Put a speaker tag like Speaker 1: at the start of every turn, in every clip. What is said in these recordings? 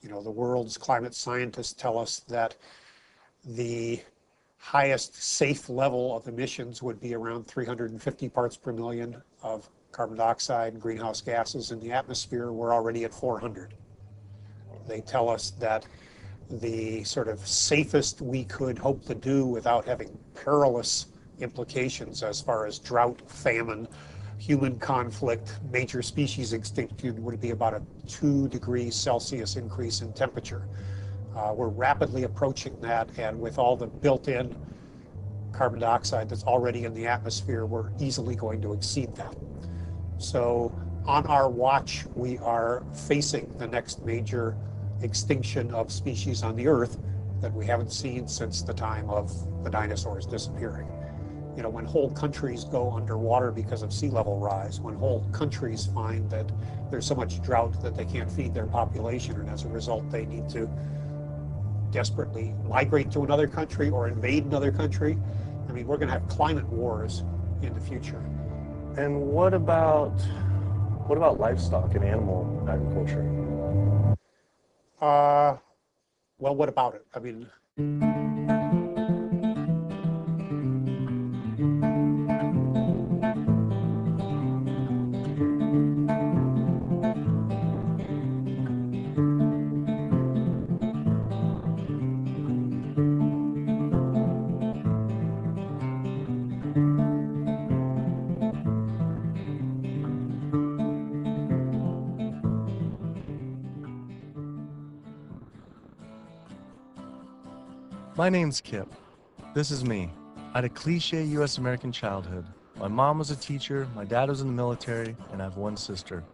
Speaker 1: You know, the world's climate scientists tell us that the highest safe level of emissions would be around 350 parts per million of carbon dioxide and greenhouse gases in the atmosphere. We're already at 400. They tell us that the sort of safest we could hope to do without having perilous implications as far as drought, famine, human conflict, major species extinction would be about a 2 degrees Celsius increase in temperature. We're rapidly approaching that, and with all the built-in carbon dioxide that's already in the atmosphere, we're easily going to exceed that. So on our watch, we are facing the next major extinction of species on the Earth that we haven't seen since the time of the dinosaurs disappearing. You know, when whole countries go underwater because of sea level rise, when whole countries find that there's so much drought that they can't feed their population, and as a result they need to desperately migrate to another country or invade another country, I mean, we're going to have climate wars in the future.
Speaker 2: And what about livestock and animal agriculture?
Speaker 1: Well, what about it? I mean,
Speaker 3: My name's Kip. This is me. I had a cliche US American childhood. My mom was a teacher, my dad was in the military, and I have one sister.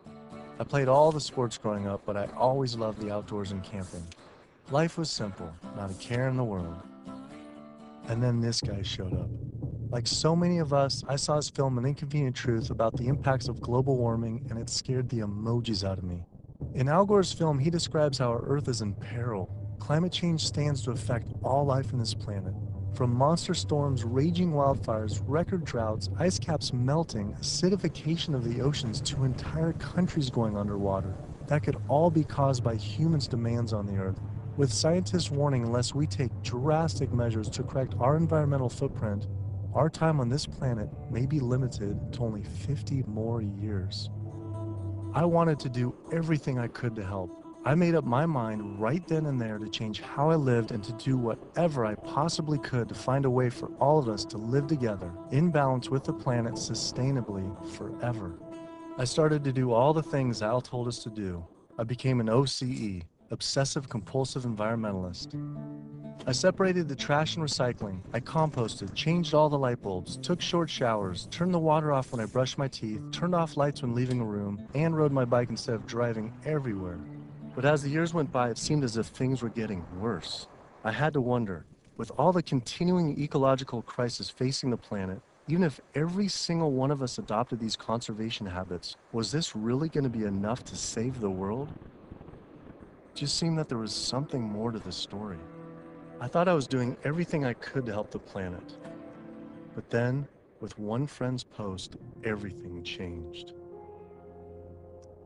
Speaker 3: I played all the sports growing up, but I always loved the outdoors and camping. Life was simple, not a care in the world. And then this guy showed up. Like so many of us, I saw his film An Inconvenient Truth about the impacts of global warming, and it scared the emojis out of me. In Al Gore's film, he describes how our Earth is in peril. Climate change stands to affect all life on this planet. From monster storms, raging wildfires, record droughts, ice caps melting, acidification of the oceans, to entire countries going underwater. That could all be caused by humans' demands on the Earth. With scientists warning unless we take drastic measures to correct our environmental footprint, our time on this planet may be limited to only 50 more years. I wanted to do everything I could to help. I made up my mind right then and there to change how I lived and to do whatever I possibly could to find a way for all of us to live together, in balance with the planet sustainably forever. I started to do all the things Al told us to do. I became an OCE, Obsessive Compulsive Environmentalist. I separated the trash and recycling. I composted, changed all the light bulbs, took short showers, turned the water off when I brushed my teeth, turned off lights when leaving a room, and rode my bike instead of driving everywhere. But as the years went by, it seemed as if things were getting worse. I had to wonder, with all the continuing ecological crisis facing the planet, even if every single one of us adopted these conservation habits, was this really going to be enough to save the world? It just seemed that there was something more to the story. I thought I was doing everything I could to help the planet. But then, with one friend's post, everything changed.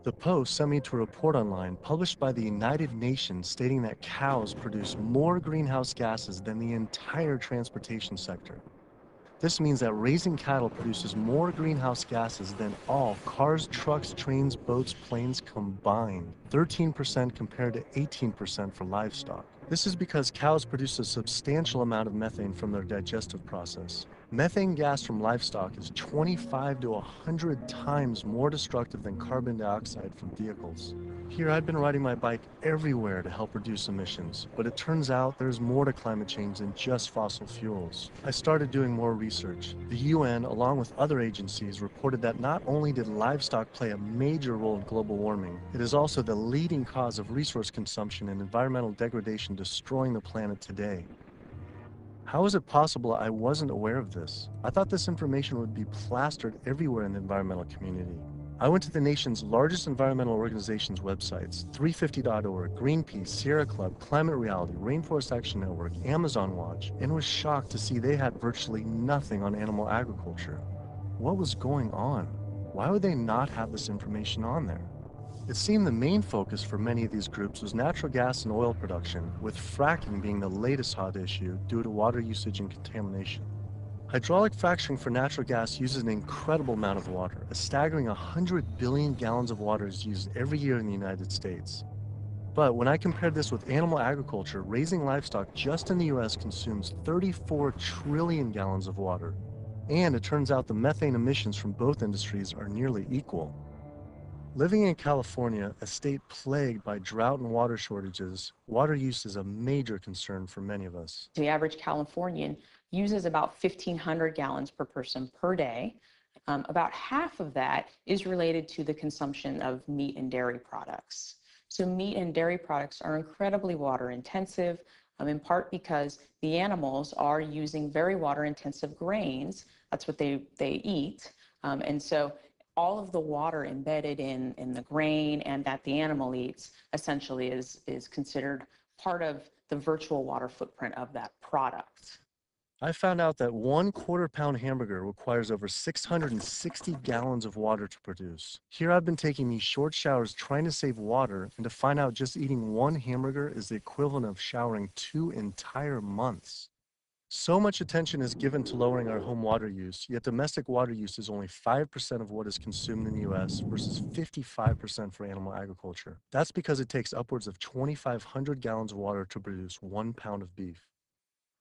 Speaker 3: The Post sent me to a report online published by the United Nations stating that cows produce more greenhouse gases than the entire transportation sector. This means that raising cattle produces more greenhouse gases than all cars, trucks, trains, boats, planes combined, 13% compared to 18% for livestock. This is because cows produce a substantial amount of methane from their digestive process. Methane gas from livestock is 25 to 100 times more destructive than carbon dioxide from vehicles. Here I'd been riding my bike everywhere to help reduce emissions, but it turns out there's more to climate change than just fossil fuels. I started doing more research. The UN, along with other agencies, reported that not only did livestock play a major role in global warming, it is also the leading cause of resource consumption and environmental degradation destroying the planet today. How is it possible I wasn't aware of this? I thought this information would be plastered everywhere in the environmental community. I went to the nation's largest environmental organizations' websites, 350.org, Greenpeace, Sierra Club, Climate Reality, Rainforest Action Network, Amazon Watch, and was shocked to see they had virtually nothing on animal agriculture. What was going on? Why would they not have this information on there? It seemed the main focus for many of these groups was natural gas and oil production, with fracking being the latest hot issue due to water usage and contamination. Hydraulic fracturing for natural gas uses an incredible amount of water. A staggering 100 billion gallons of water is used every year in the United States. But when I compared this with animal agriculture, raising livestock just in the US consumes 34 trillion gallons of water. And it turns out the methane emissions from both industries are nearly equal. Living in California, a state plagued by drought and water shortages, water use is a major concern for many of us.
Speaker 4: The average Californian uses about 1,500 gallons per person per day. About half of that is related to the consumption of meat and dairy products. So meat and dairy products are incredibly water intensive, in part because the animals are using very water intensive grains. That's what they eat. And so all of the water embedded in the grain and that the animal eats essentially is considered part of the virtual water footprint of that product.
Speaker 3: I found out that 1/4 pound hamburger requires over 660 gallons of water to produce. Here I've been taking these short showers trying to save water, and to find out just eating one hamburger is the equivalent of showering 2 entire months. So much attention is given to lowering our home water use, yet domestic water use is only 5% of what is consumed in the US versus 55% for animal agriculture. That's because it takes upwards of 2,500 gallons of water to produce 1 pound of beef.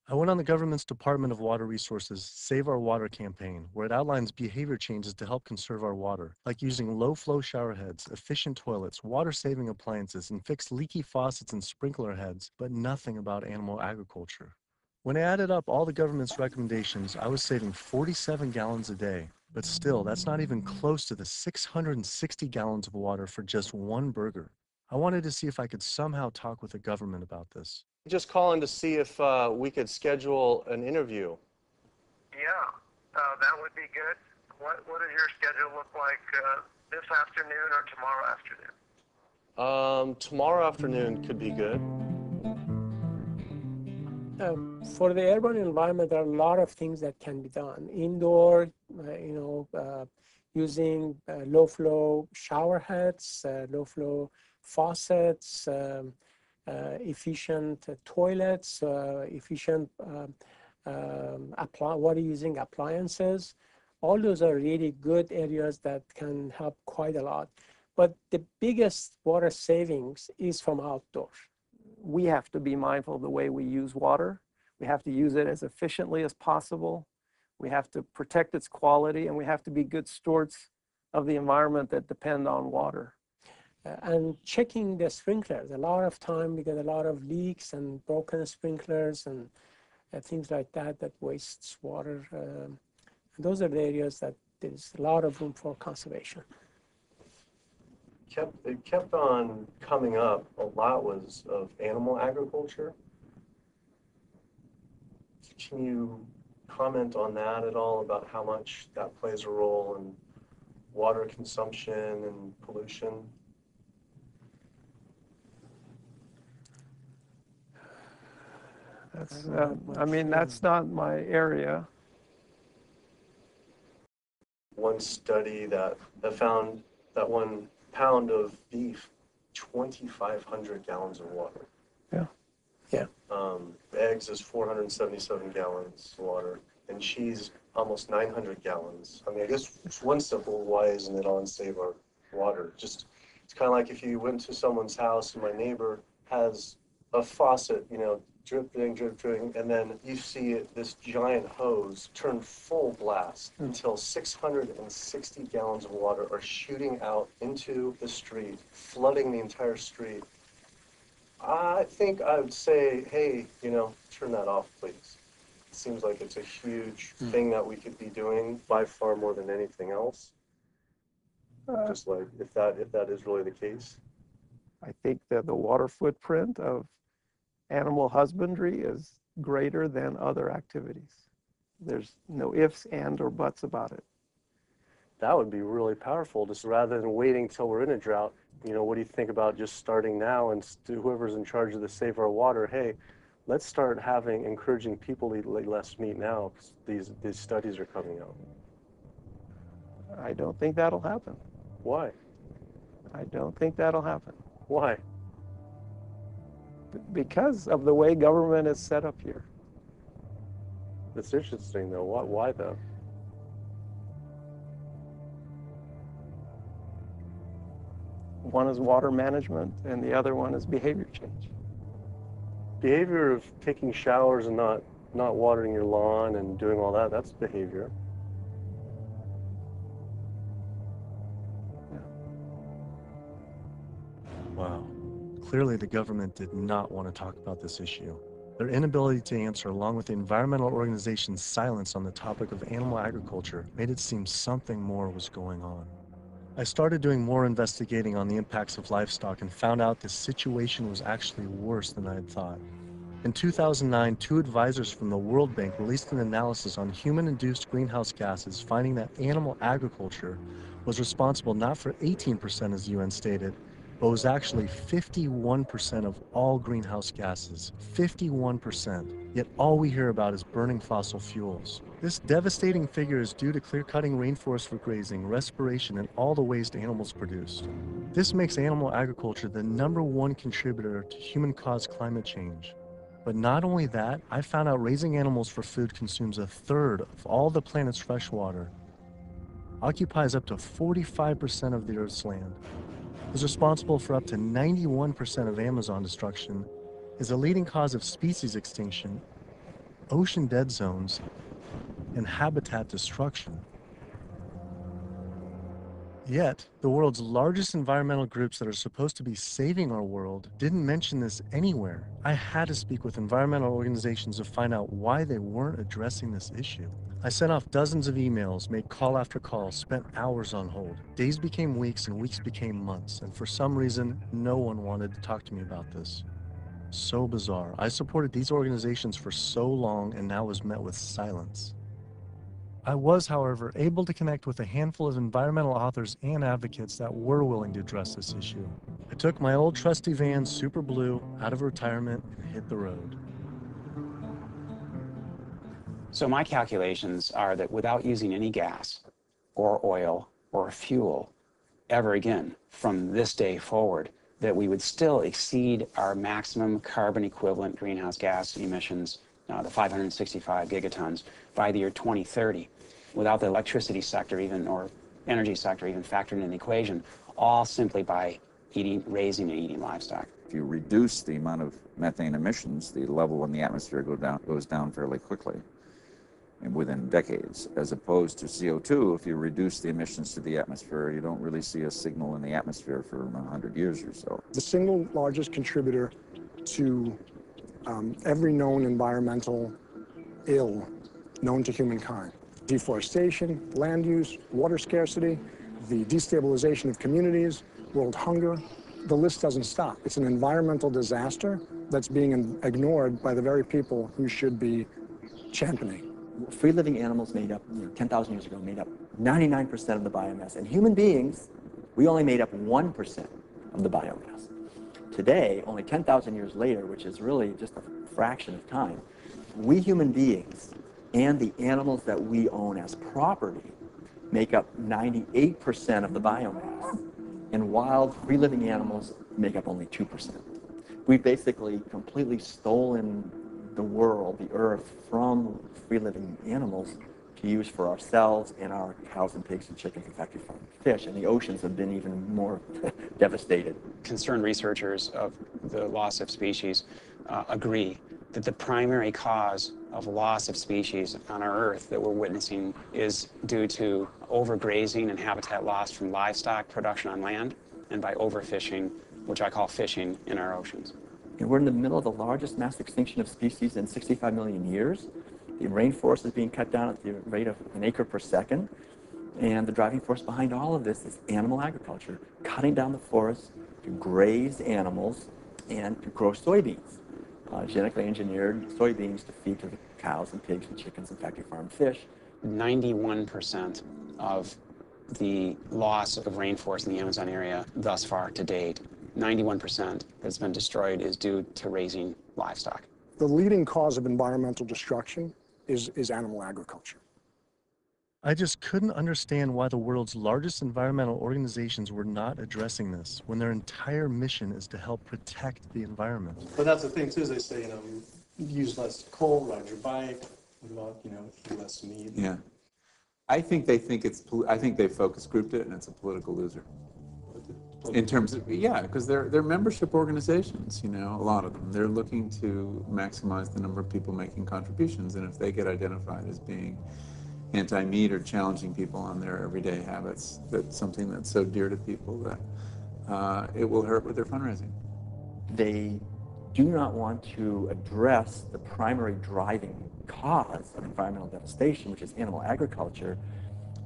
Speaker 3: I went on the government's Department of Water Resources Save Our Water campaign, where it outlines behavior changes to help conserve our water, like using low-flow shower heads, efficient toilets, water-saving appliances, and fix leaky faucets and sprinkler heads, but nothing about animal agriculture. When I added up all the government's recommendations, I was saving 47 gallons a day. But still, that's not even close to the 660 gallons of water for just one burger. I wanted to see if I could somehow talk with the government about this.
Speaker 2: Just calling to see if we could schedule an interview.
Speaker 5: Yeah, that would be good. What does your schedule look like this afternoon or tomorrow afternoon?
Speaker 2: Tomorrow afternoon could be good.
Speaker 6: For the urban environment, there are a lot of things that can be done. Indoor, using low-flow shower heads, low-flow faucets, efficient toilets, efficient water using appliances. All those are really good areas that can help quite a lot. But the biggest water savings is from outdoors. We have to be mindful of the way we use water. We have to use it as efficiently as possible. We have to protect its quality, and we have to be good stewards of the environment that depend on water. And checking the sprinklers. A lot of time we get a lot of leaks and broken sprinklers and things like that that wastes water. And those are the areas that there's a lot of room for conservation.
Speaker 2: It kept on coming up. A lot was of animal agriculture. Can you comment on that at all, about how much that plays a role in water consumption and pollution?
Speaker 7: That's not my area.
Speaker 2: One study that found that 1 pound of beef, 2,500 gallons of water.
Speaker 6: Yeah.
Speaker 2: Eggs is 477 gallons of water, and cheese almost 900 gallons. I mean, I guess it's one simple, why isn't it on Save Our Water? It's kind of like if you went to someone's house and my neighbor has a faucet, dripping, and then you see this giant hose turn full blast until 660 gallons of water are shooting out into the street, flooding the entire street. I think I would say, hey, turn that off, please. It seems like it's a huge thing that we could be doing by far more than anything else. Just like if that is really the case.
Speaker 7: I think that the water footprint of animal husbandry is greater than other activities. There's no ifs, and, or buts about it.
Speaker 2: That would be really powerful, just rather than waiting till we're in a drought. What do you think about just starting now, and whoever's in charge of the Save Our Water, hey, let's start encouraging people to eat less meat now, because these studies are coming out.
Speaker 7: I don't think that'll happen.
Speaker 2: Why?
Speaker 7: I don't think that'll happen
Speaker 2: Why?
Speaker 7: because of the way government is set up here.
Speaker 2: That's interesting, though. Why though?
Speaker 7: One is water management and the other one is behavior change.
Speaker 2: Behavior of taking showers and not watering your lawn and doing all that, that's behavior.
Speaker 3: Wow. Clearly, the government did not want to talk about this issue. Their inability to answer, along with the environmental organization's silence on the topic of animal agriculture, made it seem something more was going on. I started doing more investigating on the impacts of livestock and found out the situation was actually worse than I had thought. In 2009, 2 advisors from the World Bank released an analysis on human-induced greenhouse gases, finding that animal agriculture was responsible not for 18%, as the UN stated, but was actually 51% of all greenhouse gases. 51%. Yet all we hear about is burning fossil fuels. This devastating figure is due to clear-cutting rainforests for grazing, respiration, and all the waste animals produced. This makes animal agriculture the #1 contributor to human-caused climate change. But not only that, I found out raising animals for food consumes 1/3 of all the planet's fresh water, occupies up to 45% of the Earth's land, is responsible for up to 91% of Amazon destruction, is a leading cause of species extinction, ocean dead zones, and habitat destruction. Yet, the world's largest environmental groups that are supposed to be saving our world didn't mention this anywhere. I had to speak with environmental organizations to find out why they weren't addressing this issue. I sent off dozens of emails, made call after call, spent hours on hold. Days became weeks and weeks became months, and for some reason, no one wanted to talk to me about this. So bizarre. I supported these organizations for so long and now was met with silence. I was, however, able to connect with a handful of environmental authors and advocates that were willing to address this issue. I took my old trusty van, Super Blue, out of retirement and hit the road.
Speaker 8: So my calculations are that without using any gas or oil or fuel ever again from this day forward, that we would still exceed our maximum carbon equivalent greenhouse gas emissions, the 565 gigatons, by the year 2030, without the electricity sector even, or energy sector even factored in the equation, all simply by raising and eating livestock.
Speaker 9: If you reduce the amount of methane emissions, the level in the atmosphere goes down fairly quickly and within decades, as opposed to CO2. If you reduce the emissions to the atmosphere, you don't really see a signal in the atmosphere for 100 years or so.
Speaker 10: The single largest contributor to every known environmental ill known to humankind: deforestation, land use, water scarcity, the destabilization of communities, world hunger. The list doesn't stop. It's an environmental disaster that's being ignored by the very people who should be championing.
Speaker 11: Free-living animals made up, 10,000 years ago, made up 99% of the biomass. And human beings, we only made up 1% of the biomass. Today, only 10,000 years later, which is really just a fraction of time, we human beings and the animals that we own as property make up 98% of the biomass. And wild, free-living animals make up only 2%. We've basically completely stolen the world, the earth, from free-living animals to use for ourselves and our cows and pigs and chickens and factory farmed fish. And the oceans have been even more devastated.
Speaker 8: Concerned researchers of the loss of species agree that the primary cause of loss of species on our Earth that we're witnessing is due to overgrazing and habitat loss from livestock production on land and by overfishing, which I call fishing, in our oceans.
Speaker 11: And we're in the middle of the largest mass extinction of species in 65 million years. The rainforest is being cut down at the rate of an acre per second. And the driving force behind all of this is animal agriculture, cutting down the forest to graze animals and to grow soybeans, genetically engineered soybeans to feed to the cows and pigs and chickens and factory farmed fish.
Speaker 8: 91% of the loss of rainforest in the Amazon area thus far to date, 91% that's been destroyed, is due to raising livestock.
Speaker 10: The leading cause of environmental destruction is animal agriculture.
Speaker 3: I just couldn't understand why the world's largest environmental organizations were not addressing this when their entire mission is to help protect the environment.
Speaker 12: But that's the thing too, is they say, use less coal, ride your bike, what about, eat less meat.
Speaker 13: Yeah. I think they focus grouped it and it's a political loser. In terms of, yeah, because they're membership organizations, a lot of them. They're looking to maximize the number of people making contributions, and if they get identified as being anti-meat or challenging people on their everyday habits, that's something that's so dear to people that it will hurt with their fundraising.
Speaker 11: They do not want to address the primary driving cause of environmental devastation, which is animal agriculture,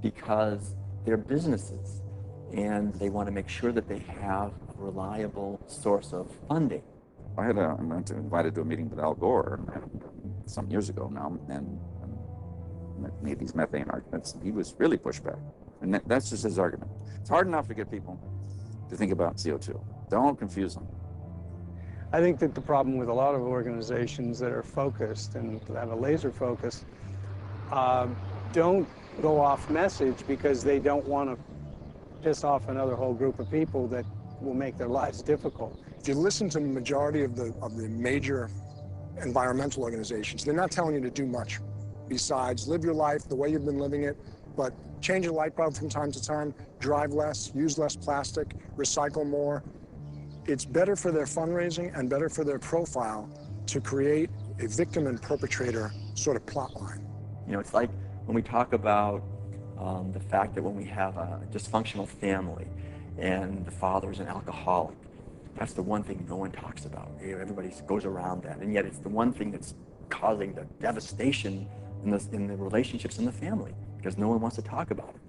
Speaker 11: because they're businesses and they want to make sure that they have a reliable source of funding.
Speaker 9: I was invited to a meeting with Al Gore some years ago now, and made these methane arguments. He was really pushed back, and that's just his argument. It's hard enough to get people to think about CO2. Don't confuse them.
Speaker 14: I think that the problem with a lot of organizations that are focused and have a laser focus don't go off message because they don't want to piss off another whole group of people that will make their lives difficult.
Speaker 10: If you listen to the majority of the major environmental organizations, they're not telling you to do much besides live your life the way you've been living it, but change your light bulb from time to time, drive less, use less plastic, recycle more. It's better for their fundraising and better for their profile to create a victim and perpetrator sort of plot line.
Speaker 11: It's like when we talk about the fact that when we have a dysfunctional family and the father is an alcoholic, that's the one thing no one talks about. Everybody goes around that, and yet it's the one thing that's causing the devastation in the relationships in the family, because no one wants to talk about it.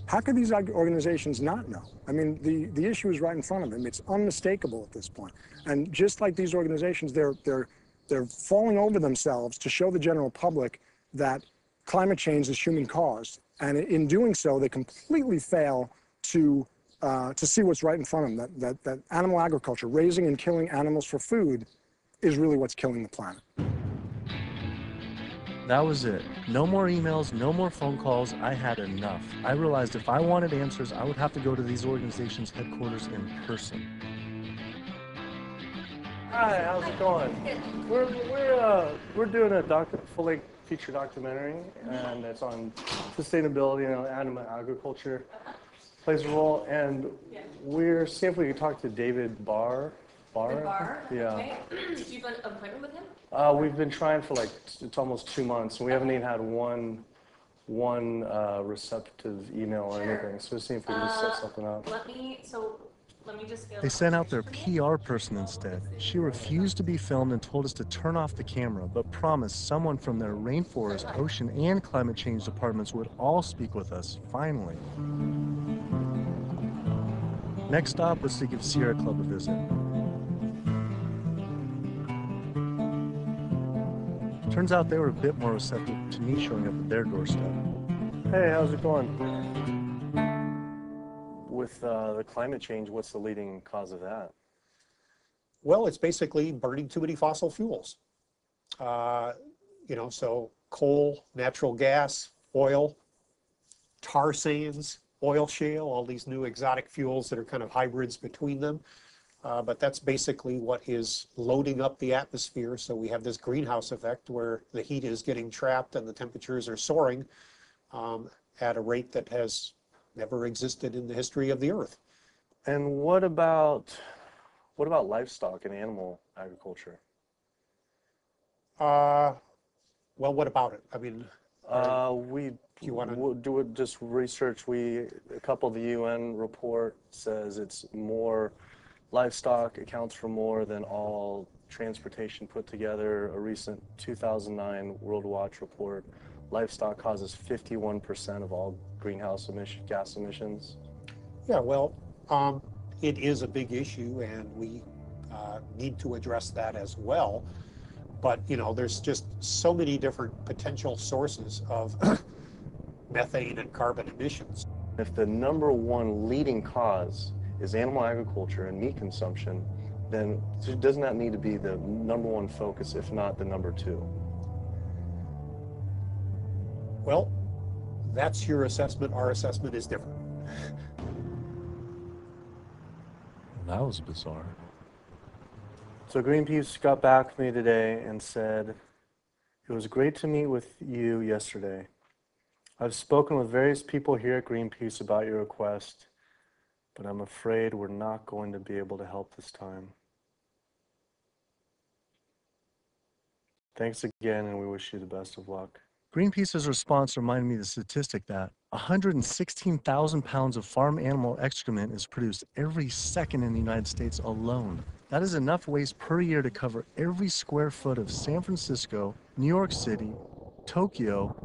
Speaker 10: How could these organizations not know? I mean, the issue is right in front of them. It's unmistakable at this point. And just like these organizations, they're falling over themselves to show the general public that climate change is human caused. And in doing so, they completely fail to see what's right in front of them, that animal agriculture, raising and killing animals for food, is really what's killing the planet.
Speaker 3: That was it. No more emails, no more phone calls. I had enough. I realized if I wanted answers, I would have to go to these organizations' headquarters in person.
Speaker 12: Hi, how's it going? We're doing a full-length feature documentary, and it's on sustainability and animal agriculture plays a role. And we're seeing if we can talk to David Barr.
Speaker 15: Barr?
Speaker 12: Yeah.
Speaker 15: Okay. Do you have an appointment with him?
Speaker 12: We've been trying for it's almost 2 months, and we haven't even had one receptive email or anything. So we'll see if we can just set something up.
Speaker 15: Let me just go.
Speaker 3: They sent out their PR person instead. She refused to be filmed and told us to turn off the camera, but promised someone from their rainforest, ocean, and climate change departments would all speak with us, finally. Next stop was to give Sierra Club a visit. Turns out they were a bit more receptive to me showing up at their doorstep.
Speaker 12: Hey, how's it going? With the climate change, what's the leading cause of that?
Speaker 1: Well, it's basically burning too many fossil fuels. So coal, natural gas, oil, tar sands, oil shale, all these new exotic fuels that are kind of hybrids between them. But that's basically what is loading up the atmosphere. So we have this greenhouse effect where the heat is getting trapped and the temperatures are soaring at a rate that has never existed in the history of the Earth.
Speaker 12: And what about livestock and animal agriculture?
Speaker 1: Well, what about it? I mean,
Speaker 12: we'll do just research. A couple of the UN report says it's more. Livestock accounts for more than all transportation put together. A recent 2009 World Watch report, livestock causes 51% of all greenhouse gas emissions.
Speaker 1: Yeah, well, it is a big issue, and we need to address that as well. But, there's just so many different potential sources of methane and carbon emissions.
Speaker 12: If the number one leading cause is animal agriculture and meat consumption, then doesn't that need to be the number one focus, if not the number two?
Speaker 1: Well, That's your assessment. Our assessment is different.
Speaker 3: That was bizarre.
Speaker 12: So Greenpeace got back to me today and said, "It was great to meet with you yesterday. I've spoken with various people here at Greenpeace about your request, but I'm afraid we're not going to be able to help this time. Thanks again, and we wish you the best of luck."
Speaker 3: Greenpeace's response reminded me of the statistic that 116,000 pounds of farm animal excrement is produced every second in the United States alone. That is enough waste per year to cover every square foot of San Francisco, New York City, Tokyo,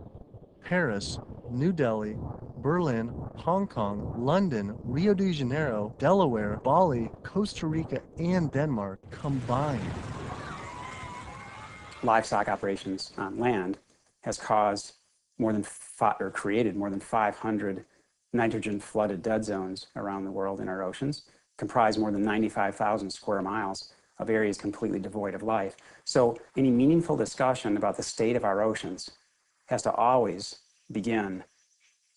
Speaker 3: Paris, New Delhi, Berlin, Hong Kong, London, Rio de Janeiro, Delaware, Bali, Costa Rica, and Denmark combined.
Speaker 8: Livestock operations on land has caused created more than 500 nitrogen flooded dead zones around the world in our oceans, comprise more than 95,000 square miles of areas completely devoid of life. So any meaningful discussion about the state of our oceans has to always begin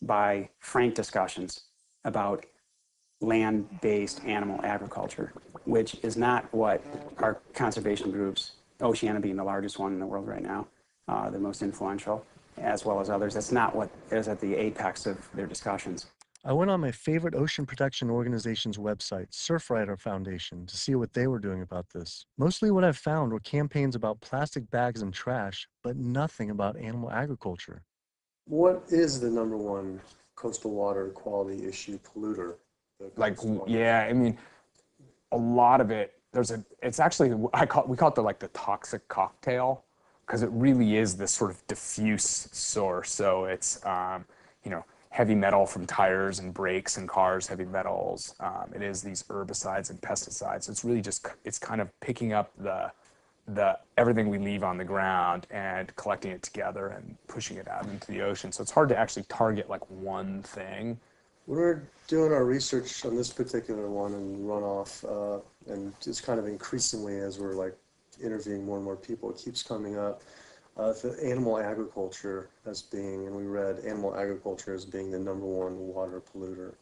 Speaker 8: by frank discussions about land-based animal agriculture, which is not what our conservation groups, Oceana being the largest one in the world right now, the most influential, as well as others, that's not what is at the apex of their discussions.
Speaker 3: I went on my favorite ocean protection organization's website, Surfrider Foundation, to see what they were doing about this. Mostly what I found were campaigns about plastic bags and trash, but nothing about animal agriculture.
Speaker 2: What is the number one coastal water quality issue polluter?
Speaker 16: I mean, a lot of it, it's actually, we call it the toxic cocktail, because it really is this sort of diffuse source. So it's, heavy metal from tires and brakes and cars, heavy metals. It is these herbicides and pesticides. It's really just, it's kind of picking up the everything we leave on the ground and collecting it together and pushing it out into the ocean. So it's hard to actually target like one thing.
Speaker 2: When we're doing our research on this particular one and runoff, and just kind of increasingly as we're like interviewing more and more people, it keeps coming up. The animal agriculture as being, and we read animal agriculture as being the number one water polluter,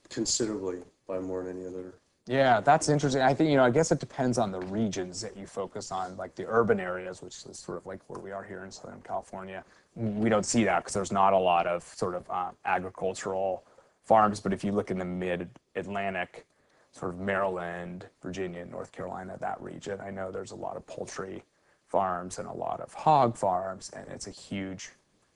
Speaker 2: considerably by more than any other.
Speaker 16: Yeah, that's interesting. I think, I guess it depends on the regions that you focus on, like the urban areas, which is sort of like where we are here in Southern California. We don't see that because there's not a lot of sort of agricultural farms. But if you look in the mid-Atlantic, sort of Maryland, Virginia, North Carolina, that region, I know there's a lot of poultry farms and a lot of hog farms, and it's a huge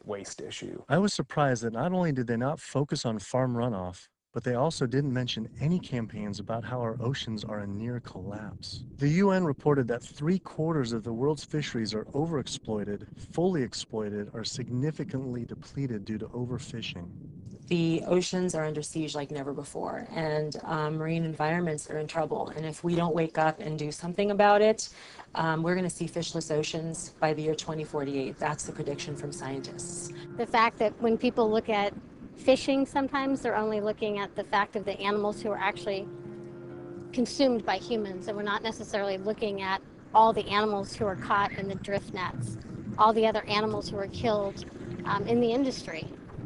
Speaker 16: waste issue.
Speaker 3: I was surprised that not only did they not focus on farm runoff, but they also didn't mention any campaigns about how our oceans are in near collapse. The UN reported that 3/4 of the world's fisheries are overexploited, fully exploited, or significantly depleted due to overfishing.
Speaker 17: The oceans are under siege like never before, and marine environments are in trouble. And if we don't wake up and do something about it, we're going to see fishless oceans by the year 2048. That's the prediction from scientists.
Speaker 18: The fact that when people look at fishing, sometimes they're only looking at the fact of the animals who are actually consumed by humans, and we're not necessarily looking at all the animals who are caught in the drift nets, all the other animals who are killed in the industry.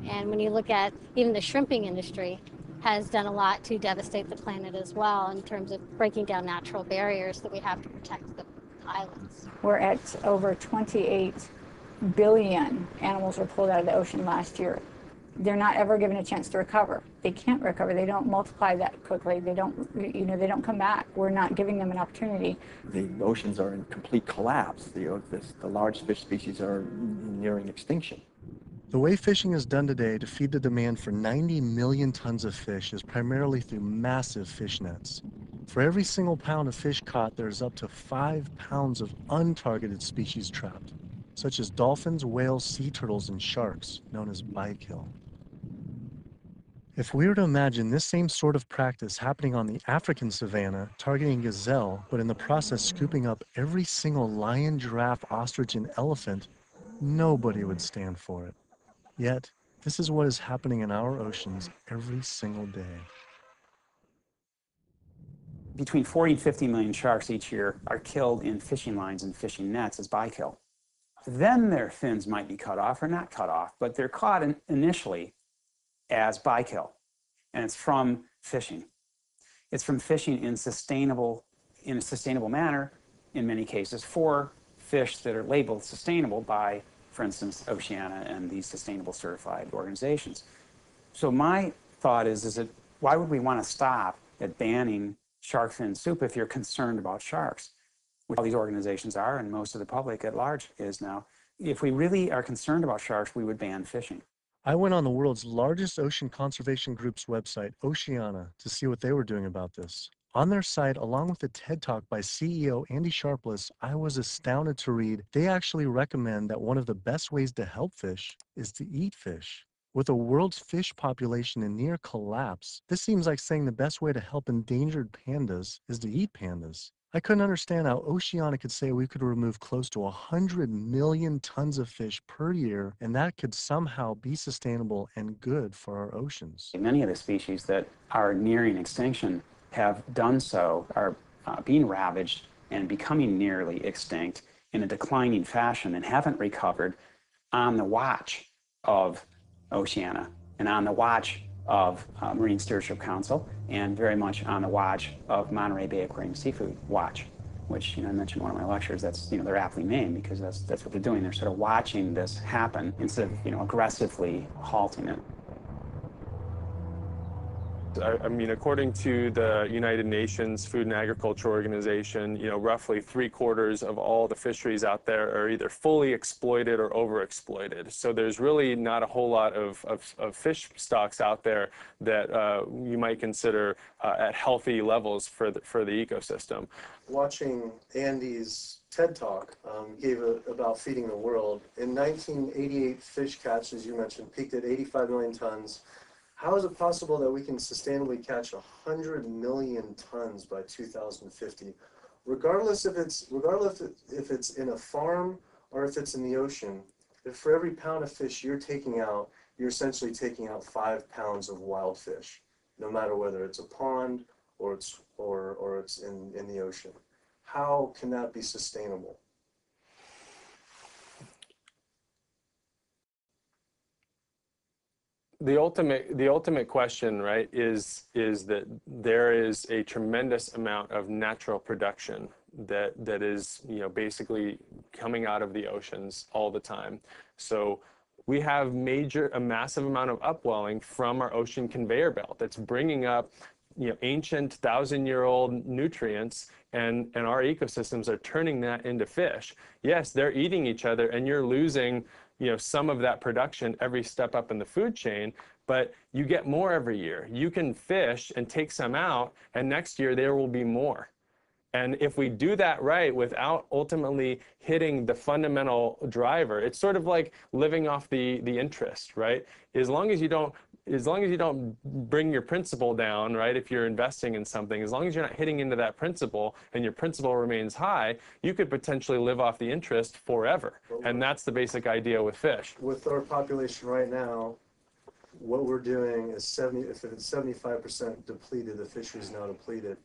Speaker 18: And when you look at even the shrimping industry has done a lot to devastate the planet as well in terms of breaking down natural barriers that we have to protect the islands.
Speaker 19: We're at over 28 billion animals were pulled out of the ocean last year. They're not ever given a chance to recover. They can't recover. They don't multiply that quickly. They don't, they don't come back. We're not giving them an opportunity.
Speaker 11: The oceans are in complete collapse. The large fish species are nearing extinction.
Speaker 3: The way fishing is done today to feed the demand for 90 million tons of fish is primarily through massive fish nets. For every single pound of fish caught, there's up to 5 pounds of untargeted species trapped, such as dolphins, whales, sea turtles, and sharks, known as bykill. If we were to imagine this same sort of practice happening on the African savanna, targeting gazelle, but in the process scooping up every single lion, giraffe, ostrich, and elephant, nobody would stand for it. Yet, this is what is happening in our oceans every single day.
Speaker 8: Between 40 and 50 million sharks each year are killed in fishing lines and fishing nets as bykill. then their fins might be cut off or not cut off, but they're caught initially as bykill, and it's from fishing. It's from fishing in a sustainable manner, in many cases, for fish that are labeled sustainable by, for instance, Oceana and these sustainable certified organizations. So my thought is why would we want to stop at banning shark fin soup if you're concerned about sharks, which all these organizations are, and most of the public at large is now. If we really are concerned about sharks, we would ban fishing.
Speaker 3: I went on the world's largest ocean conservation group's website, Oceana, to see what they were doing about this. On their site, along with a TED Talk by CEO Andy Sharpless, I was astounded to read they actually recommend that one of the best ways to help fish is to eat fish. With the world's fish population in near collapse, this seems like saying the best way to help endangered pandas is to eat pandas. I couldn't understand how Oceana could say we could remove close to 100 million tons of fish per year, and that could somehow be sustainable and good for our oceans.
Speaker 8: Many of the species that are nearing extinction have done so, are being ravaged and becoming nearly extinct in a declining fashion and haven't recovered on the watch of Oceana and on the watch of Marine Stewardship Council, and very much on the watch of Monterey Bay Aquarium Seafood Watch, which, I mentioned in one of my lectures. That's, they're aptly named because that's what they're doing. They're sort of watching this happen instead of, aggressively halting it.
Speaker 16: I mean, according to the United Nations Food and Agriculture Organization, roughly 3/4 of all the fisheries out there are either fully exploited or overexploited. So there's really not a whole lot of fish stocks out there that you might consider at healthy levels for the ecosystem.
Speaker 2: Watching Andy's TED Talk gave about feeding the world. In 1988, fish catch, as you mentioned, peaked at 85 million tons. How is it possible that we can sustainably catch 100 million tons by 2050, regardless if it's in a farm or if it's in the ocean? If for every pound of fish you're taking out, you're essentially taking out 5 pounds of wild fish, no matter whether it's a pond or it's in the ocean. How can that be sustainable?
Speaker 16: The ultimate question, right, is that there is a tremendous amount of natural production that is, basically coming out of the oceans all the time. So we have a massive amount of upwelling from our ocean conveyor belt that's bringing up, ancient 1,000-year-old nutrients, and our ecosystems are turning that into fish. Yes, they're eating each other, and you're losing some of that production every step up in the food chain, but you get more every year. You can fish and take some out, and next year there will be more. And if we do that right without ultimately hitting the fundamental driver, it's sort of like living off the interest, right? As long as you don't bring your principal down, right, if you're investing in something, as long as you're not hitting into that principal and your principal remains high, you could potentially live off the interest forever. And that's the basic idea with fish.
Speaker 2: With our population right now, what we're doing is if it's 75% depleted, the fishery is now depleted.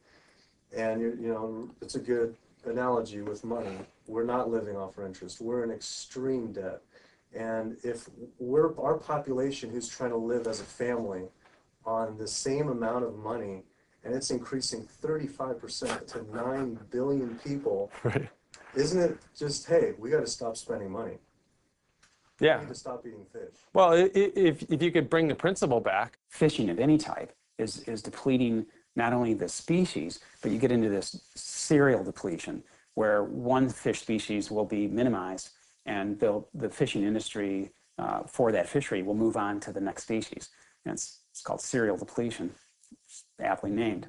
Speaker 2: And it's a good analogy with money. We're not living off our interest. We're in extreme debt. And if our population who's trying to live as a family on the same amount of money, and it's increasing 35% to 9 billion people,
Speaker 16: right.
Speaker 2: Isn't it just, hey, we got to stop spending money?
Speaker 16: Yeah.
Speaker 2: We need to stop eating fish.
Speaker 16: Well, if you could bring the principle back.
Speaker 8: Fishing of any type is depleting not only the species, but you get into this serial depletion where one fish species will be minimized, and the fishing industry for that fishery will move on to the next species. And it's called serial depletion, aptly named.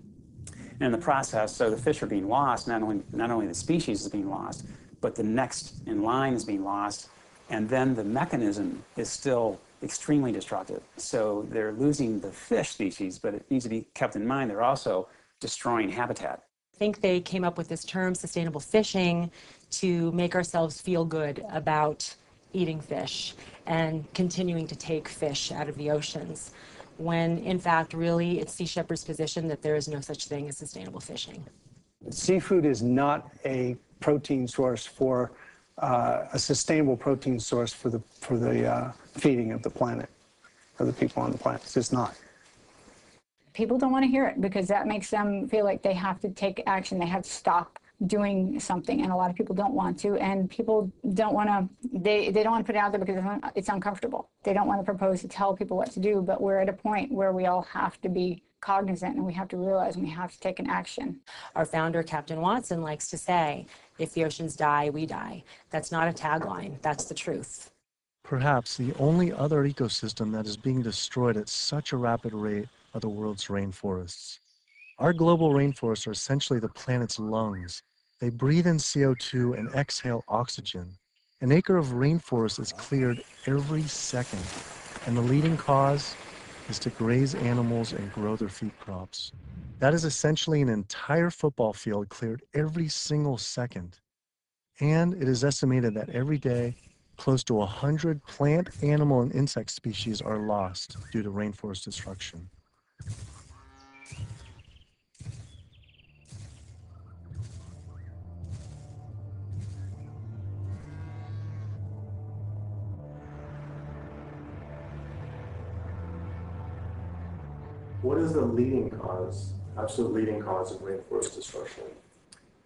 Speaker 8: And in the process, so the fish are being lost, not only the species is being lost, but the next in line is being lost, and then the mechanism is still extremely destructive. So they're losing the fish species, but it needs to be kept in mind they're also destroying habitat.
Speaker 17: I think they came up with this term, sustainable fishing, to make ourselves feel good about eating fish and continuing to take fish out of the oceans, when in fact, really, it's Sea Shepherd's position that there is no such thing as sustainable fishing.
Speaker 14: Seafood is not a protein source for a sustainable protein source for the feeding of the planet, for the people on the planet. It's just not.
Speaker 19: People don't want to hear it because that makes them feel like they have to take action. They have to stop doing something, and a lot of people don't want to, and people don't want to, they don't want to put it out there because it's uncomfortable. They don't want to propose to tell people what to do, but we're at a point where we all have to be cognizant and we have to realize and we have to take an action.
Speaker 17: Our founder, Captain Watson, likes to say, if the oceans die, we die. That's not a tagline, that's the truth.
Speaker 3: Perhaps the only other ecosystem that is being destroyed at such a rapid rate are the world's rainforests. Our global rainforests are essentially the planet's lungs. They breathe in CO2 and exhale oxygen. An acre of rainforest is cleared every second, and the leading cause is to graze animals and grow their feed crops. That is essentially an entire football field cleared every single second. And it is estimated that every day, close to 100 plant, animal, and insect species are lost due to rainforest destruction.
Speaker 12: What is the leading cause, absolute leading cause of rainforest destruction?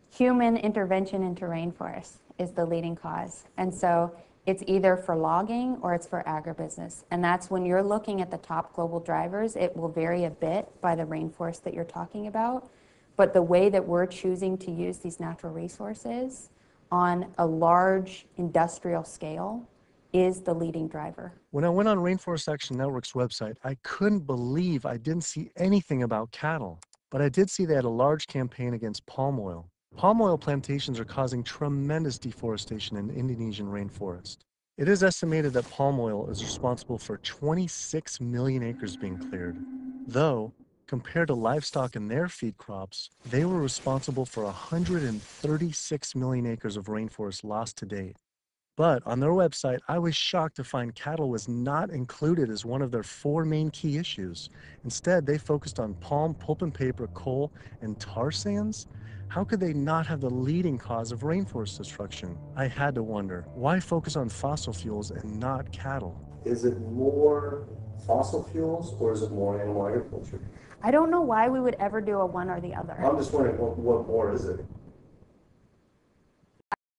Speaker 20: Human intervention into rainforests is the leading cause. And so it's either for logging or it's for agribusiness. And that's when you're looking at the top global drivers, it will vary a bit by the rainforest that you're talking about. But the way that we're choosing to use these natural resources on a large industrial scale is the leading driver.
Speaker 3: When I went on Rainforest Action Network's website, I couldn't believe I didn't see anything about cattle. But I did see they had a large campaign against palm oil. Palm oil plantations are causing tremendous deforestation in the Indonesian rainforest. It is estimated that palm oil is responsible for 26 million acres being cleared. Though, compared to livestock and their feed crops, they were responsible for 136 million acres of rainforest lost to date. But on their website, I was shocked to find cattle was not included as one of their 4 main key issues. Instead, they focused on palm, pulp and paper, coal, and tar sands. How could they not have the leading cause of rainforest destruction? I had to wonder, why focus on fossil fuels and not cattle?
Speaker 12: Is it more fossil fuels or is it more animal agriculture?
Speaker 20: I don't know why we would ever do a one or the other.
Speaker 12: I'm just wondering, what more is it?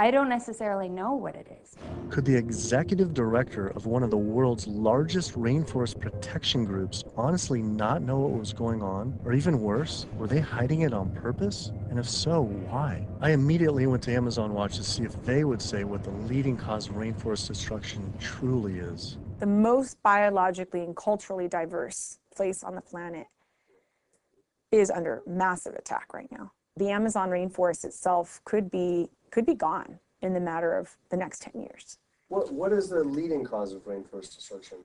Speaker 20: I don't necessarily know what it is.
Speaker 3: Could the executive director of one of the world's largest rainforest protection groups honestly not know what was going on? Or even worse, were they hiding it on purpose? And if so, why? I immediately went to Amazon Watch to see if they would say what the leading cause of rainforest destruction truly is.
Speaker 21: The most biologically and culturally diverse place on the planet is under massive attack right now. The Amazon rainforest itself could be gone in the matter of the next 10 years.
Speaker 12: What is the leading cause of rainforest destruction?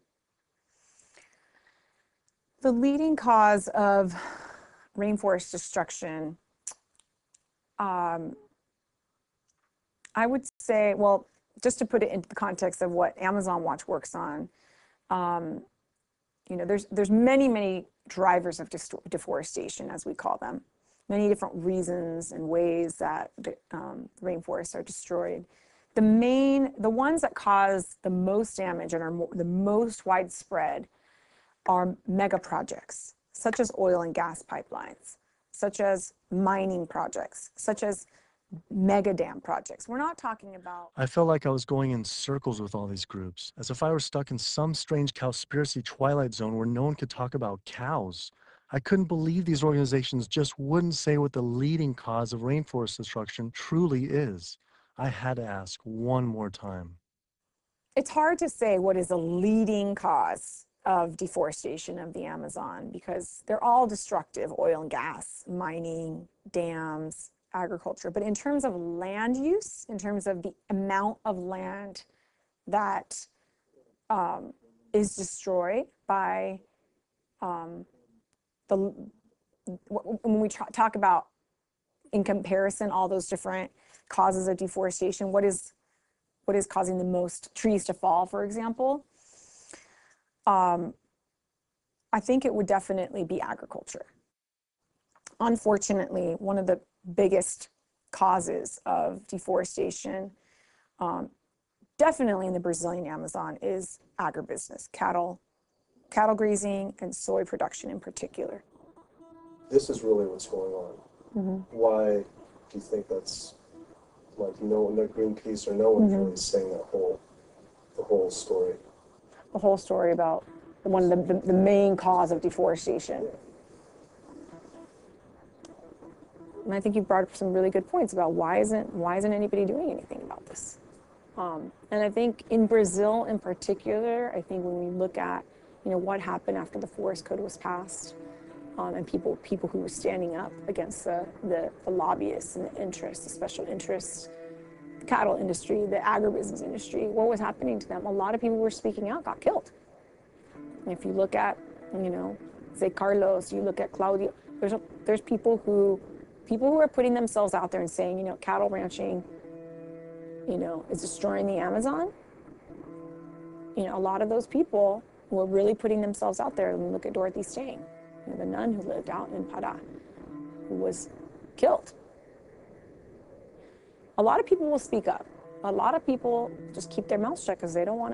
Speaker 21: The leading cause of rainforest destruction, I would say, well, just to put it into the context of what Amazon Watch works on, you know, there's many drivers of deforestation, as we call them. Many different reasons and ways that the rainforests are destroyed. The ones that cause the most damage and are the most widespread are mega projects, such as oil and gas pipelines, such as mining projects, such as mega dam projects. We're not talking about...
Speaker 3: I felt like I was going in circles with all these groups, as if I were stuck in some strange cowspiracy twilight zone where no one could talk about cows. I couldn't believe these organizations just wouldn't say what the leading cause of rainforest destruction truly is. I had to ask one more time.
Speaker 21: It's hard to say what is the leading cause of deforestation of the Amazon because they're all destructive: oil and gas, mining, dams, agriculture. But in terms of land use, in terms of the amount of land that is destroyed by when we talk about, in comparison, all those different causes of deforestation, what is causing the most trees to fall, for example, I think it would definitely be agriculture. Unfortunately, one of the biggest causes of deforestation Definitely in the Brazilian Amazon is agribusiness, cattle grazing and soy production in particular.
Speaker 2: This is really what's going on. Why do you think that's like no Greenpeace or no one's really saying the whole story?
Speaker 21: The whole story about one of the main cause of deforestation. And I think you brought up some really good points about why isn't anybody doing anything about this? And I think in Brazil in particular, I think when we look at what happened after the Forest Code was passed, and people who were standing up against the lobbyists and the interests, the special interests, the cattle industry, the agribusiness industry, what was happening to them? A lot of people were speaking out, got killed. And if you look at, say Carlos, you look at Claudio, there's people who are putting themselves out there and saying, cattle ranching, is destroying the Amazon. A lot of those people were really putting themselves out there. And look at Dorothy Stang, the nun who lived out in Pará, who was killed. A lot of people will speak up. A lot of people just keep their mouths shut because they don't want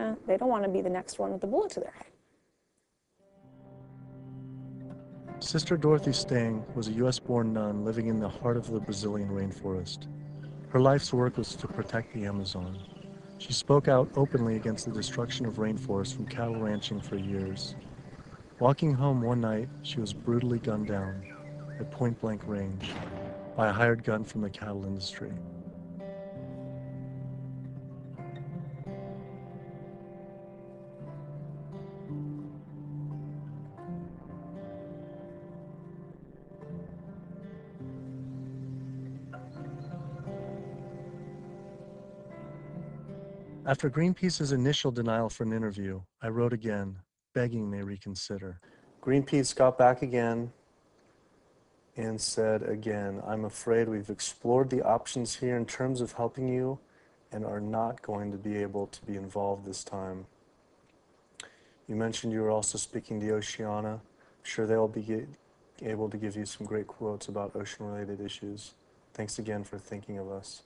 Speaker 21: to be the next one with the bullet to their head.
Speaker 3: Sister Dorothy Stang was a U.S.-born nun living in the heart of the Brazilian rainforest. Her life's work was to protect the Amazon. She spoke out openly against the destruction of rainforests from cattle ranching for years. Walking home one night, she was brutally gunned down at point-blank range by a hired gun from the cattle industry. After Greenpeace's initial denial for an interview, I wrote again, begging they reconsider.
Speaker 12: Greenpeace got back again and said again, I'm afraid we've explored the options here in terms of helping you and are not going to be able to be involved this time. You mentioned you were also speaking to Oceana. I'm sure they'll be able to give you some great quotes about ocean-related issues. Thanks again for thinking of us.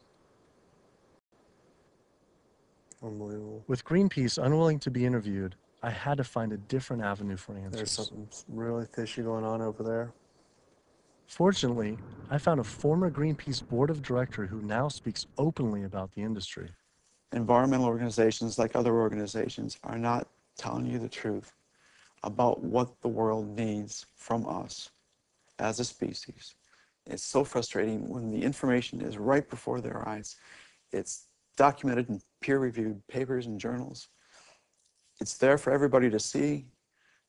Speaker 12: Unbelievable.
Speaker 3: With Greenpeace unwilling to be interviewed, I had to find a different avenue for answers.
Speaker 12: There's something really fishy going on over there.
Speaker 3: Fortunately, I found a former Greenpeace board of director who now speaks openly about the industry.
Speaker 4: Environmental organizations, like other organizations, are not telling you the truth about what the world needs from us as a species. It's so frustrating when the information is right before their eyes. It's documented in peer-reviewed papers and journals. It's there for everybody to see,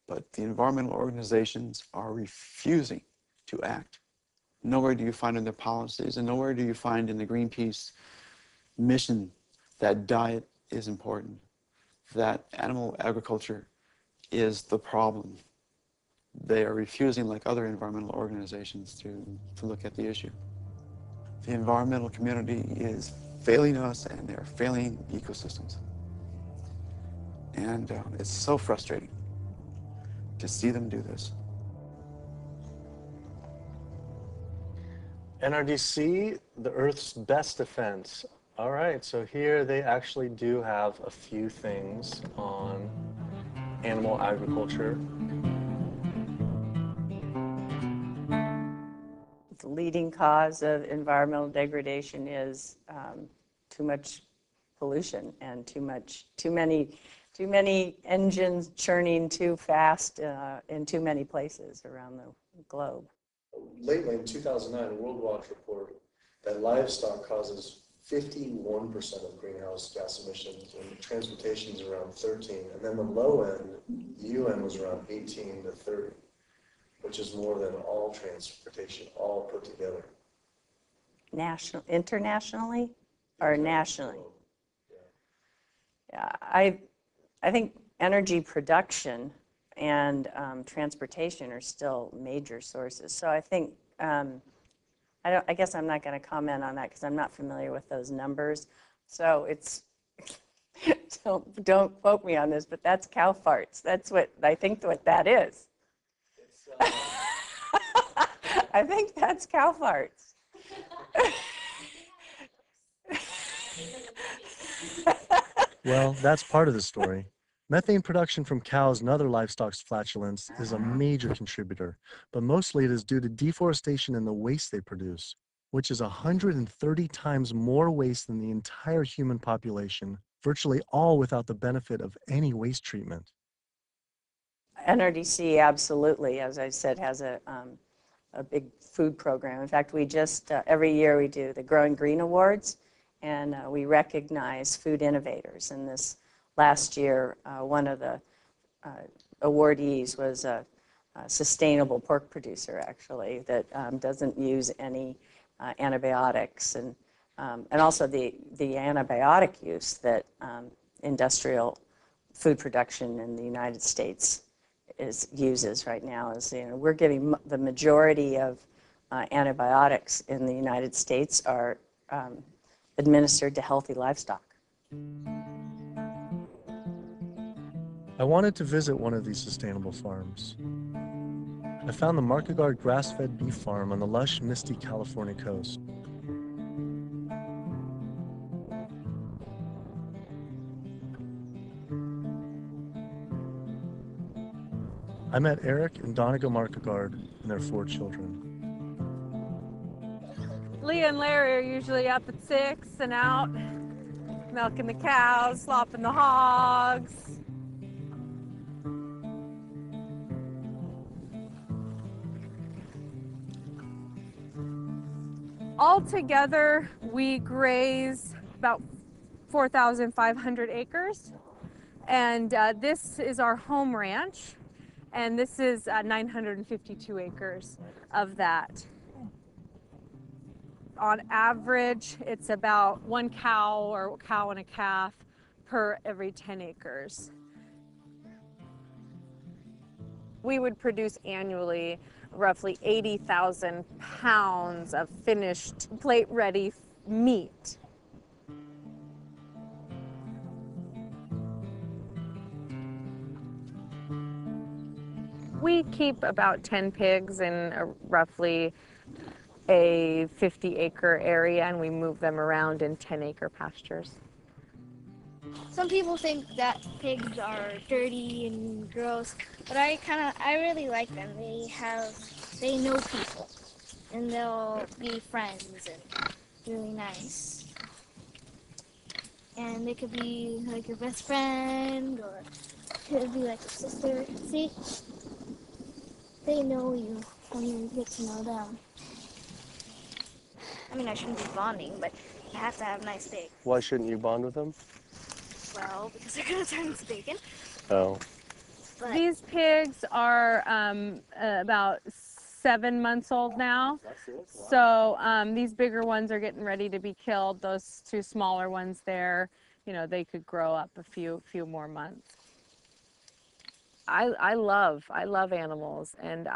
Speaker 4: but the environmental organizations are refusing to act. Nowhere do you find in their policies, and nowhere do you find in the Greenpeace mission that diet is important, that animal agriculture is the problem. They are refusing, like other environmental organizations, to look at the issue. The environmental community is failing us, and they're failing ecosystems. And it's so frustrating to see them do this.
Speaker 12: NRDC, the Earth's best defense. All right, so here they actually do have a few things on animal agriculture.
Speaker 22: The leading cause of environmental degradation is too much pollution and too many engines churning too fast in too many places around the globe.
Speaker 2: Lately, in 2009, a World Watch report that livestock causes 51% of greenhouse gas emissions, and transportation is around 13, and then the low end, the UN was around 18 to 30, which is more than all transportation, all put together.
Speaker 22: Internationally or nationally? Yeah, I think energy production and transportation are still major sources. So I think, I guess I'm not going to comment on that because I'm not familiar with those numbers. So it's, don't quote me on this, but that's cow farts. That's what I think what that is. I think that's cow farts.
Speaker 3: Well, that's part of the story. Methane production from cows and other livestock's flatulence is a major contributor, but mostly it is due to deforestation and the waste they produce, which is 130 times more waste than the entire human population, virtually all without the benefit of any waste treatment.
Speaker 22: NRDC absolutely, as I said, has a big food program. In fact, we just, every year we do the Growing Green Awards, and we recognize food innovators. And this last year, one of the awardees was a sustainable pork producer, actually, that doesn't use any antibiotics, and also the antibiotic use that industrial food production in the United States uses right now. Is, you know, we're giving the majority of antibiotics in the United States are administered to healthy livestock.
Speaker 3: I wanted to visit one of these sustainable farms. I found the Markegard grass-fed beef farm on the lush, misty California coast. I met Eric and Donegal Markegard and their 4 children.
Speaker 5: Leah and Larry are usually up at 6 and out, milking the cows, slopping the hogs. Altogether, we graze about 4,500 acres, and this is our home ranch, and this is 952 acres of that. On average, it's about 1 cow or cow and a calf per every 10 acres. We would produce annually roughly 80,000 pounds of finished plate-ready meat. We keep about 10 pigs in roughly a 50-acre area, and we move them around in 10-acre pastures.
Speaker 6: Some people think that pigs are dirty and gross, but I really like them. They know people, and they'll be friends and really nice. And they could be like your best friend, or could be like a sister. See, they know you when you get to know them. I mean, I shouldn't be bonding, but you have to have a nice pig.
Speaker 12: Why shouldn't you bond with them?
Speaker 6: Well, because they're gonna turn into bacon.
Speaker 12: Oh.
Speaker 5: But these pigs are about 7 months old now. So these bigger ones are getting ready to be killed. Those 2 smaller ones there, you know, they could grow up a few more months. I love animals, and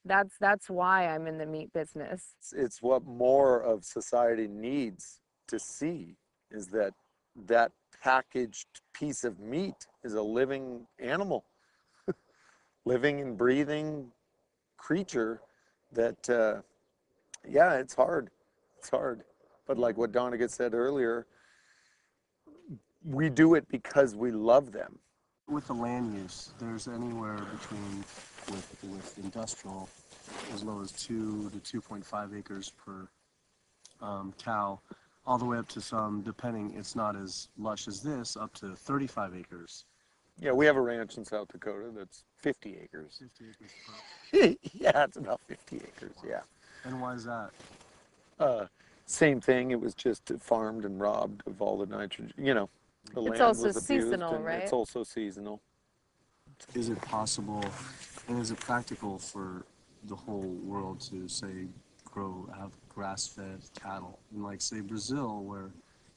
Speaker 5: that's why I'm in the meat business.
Speaker 23: It's what more of society needs to see, is that packaged piece of meat is a living animal, living and breathing creature that, yeah, it's hard. It's hard. But like what Donegal said earlier, we do it because we love them.
Speaker 12: With the land use, there's anywhere between, with industrial, as low as 2 to 2.5 acres per cow, all the way up to some, depending, it's not as lush as this, up to 35 acres.
Speaker 23: Yeah, we have a ranch in South Dakota that's 50 acres.
Speaker 12: 50 acres per.
Speaker 23: Yeah, it's about 50 acres, yeah.
Speaker 12: And why is that?
Speaker 23: Same thing, it was just farmed and robbed of all the nitrogen, you know. The
Speaker 5: It's
Speaker 23: land
Speaker 5: also
Speaker 23: was abused,
Speaker 5: seasonal,
Speaker 23: and
Speaker 5: right?
Speaker 23: It's also seasonal.
Speaker 12: Is it possible, and is it practical for the whole world to, say, have grass-fed cattle? And like, say, Brazil, where,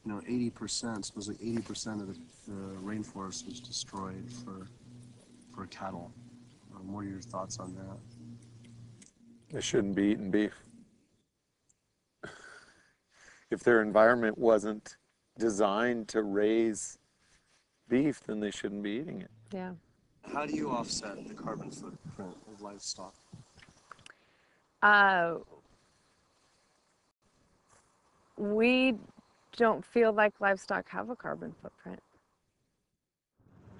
Speaker 12: you know, 80%, supposedly 80% of the rainforest was destroyed for cattle. What are your thoughts on that?
Speaker 23: They shouldn't be eating beef. If their environment wasn't designed to raise beef, then they shouldn't be eating it.
Speaker 5: Yeah.
Speaker 12: How do you offset the carbon footprint of livestock?
Speaker 5: We
Speaker 7: don't feel like livestock have a carbon footprint.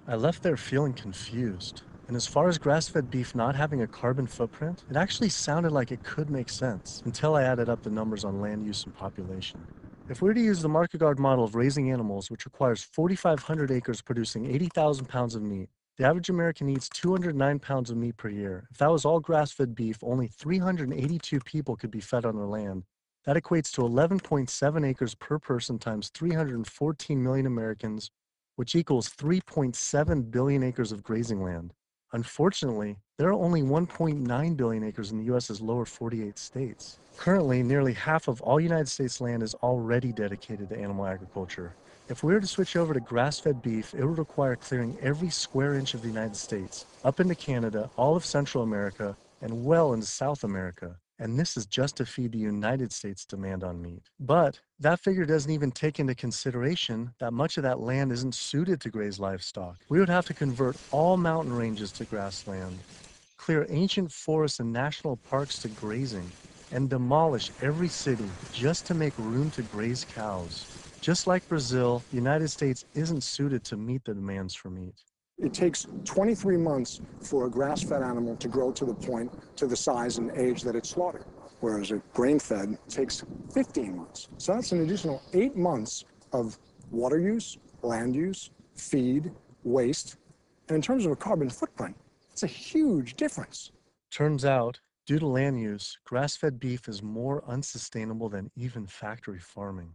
Speaker 3: I left there feeling confused. And as far as grass-fed beef not having a carbon footprint, it actually sounded like it could make sense until I added up the numbers on land use and population. If we were to use the market guard model of raising animals, which requires 4,500 acres producing 80,000 pounds of meat, the average American eats 209 pounds of meat per year. If that was all grass-fed beef, only 382 people could be fed on their land. That equates to 11.7 acres per person times 314 million Americans, which equals 3.7 billion acres of grazing land. Unfortunately, there are only 1.9 billion acres in the U.S.'s lower 48 states. Currently, nearly half of all United States land is already dedicated to animal agriculture. If we were to switch over to grass-fed beef, it would require clearing every square inch of the United States, up into Canada, all of Central America, and well into South America. And this is just to feed the United States' demand on meat. But that figure doesn't even take into consideration that much of that land isn't suited to graze livestock. We would have to convert all mountain ranges to grassland, clear ancient forests and national parks to grazing, and demolish every city just to make room to graze cows. Just like Brazil, the United States isn't suited to meet the demands for meat.
Speaker 10: It takes 23 months for a grass-fed animal to grow to the point, to the size and age that it's slaughtered, whereas a grain-fed takes 15 months. So that's an additional 8 months of water use, land use, feed, waste. And in terms of a carbon footprint, it's a huge difference.
Speaker 3: Turns out, due to land use, grass-fed beef is more unsustainable than even factory farming.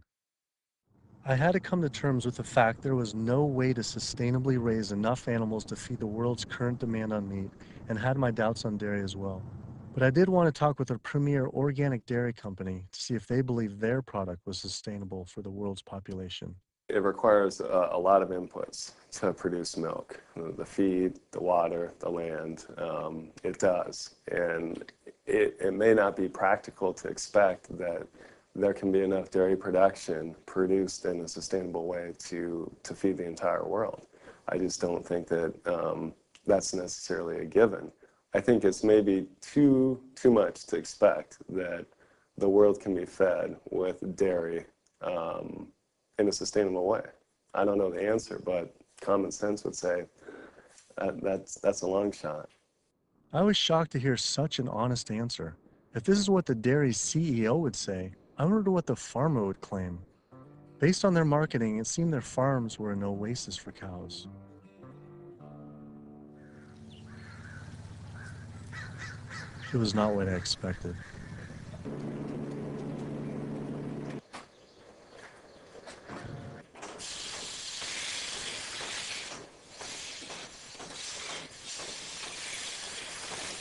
Speaker 3: I had to come to terms with the fact there was no way to sustainably raise enough animals to feed the world's current demand on meat, and had my doubts on dairy as well. But I did want to talk with a premier organic dairy company to see if they believe their product was sustainable for the world's population.
Speaker 9: It requires a lot of inputs to produce milk. The feed, the water, the land, it does. And it may not be practical to expect that there can be enough dairy production produced in a sustainable way to feed the entire world. I just don't think that that's necessarily a given. I think it's maybe too much to expect that the world can be fed with dairy in a sustainable way. I don't know the answer, but common sense would say that's a long shot.
Speaker 3: I was shocked to hear such an honest answer. If this is what the dairy's CEO would say, I wonder what the farmer would claim. Based on their marketing, it seemed their farms were an oasis for cows. It was not what I expected.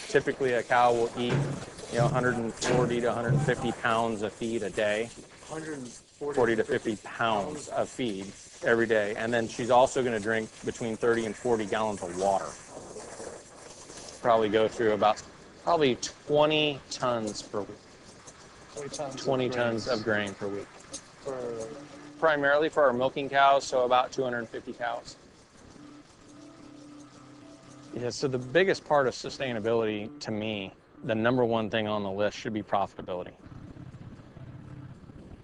Speaker 13: Typically, a cow will eat 140 to 150 pounds of feed a day. 40 to 50 pounds of feed every day. And then she's also going to drink between 30 and 40 gallons of water. Probably go through about 20 tons per week. 20 tons of grain per week. Primarily for our milking cows, so about 250 cows. Yeah, so the biggest part of sustainability to me, the number one thing on the list should be profitability.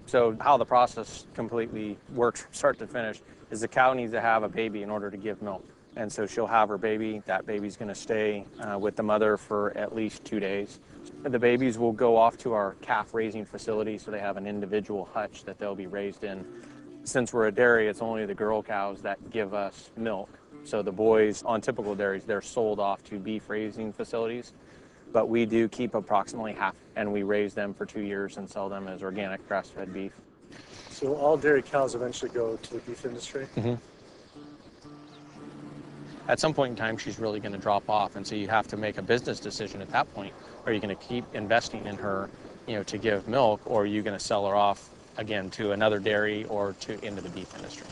Speaker 13: So how the process completely works from start to finish is the cow needs to have a baby in order to give milk. And so she'll have her baby. That baby's going to stay with the mother for at least 2 days. The babies will go off to our calf raising facility, so they have an individual hutch that they'll be raised in. Since we're a dairy, it's only the girl cows that give us milk. So the boys on typical dairies, they're sold off to beef raising facilities. But we do keep approximately half, and we raise them for 2 years and sell them as organic grass-fed beef.
Speaker 3: So all dairy cows eventually go to the beef industry?
Speaker 13: Mm-hmm. At some point in time, she's really going to drop off, and so you have to make a business decision at that point. Are you going to keep investing in her, to give milk, or are you going to sell her off again to another dairy or into the beef industry?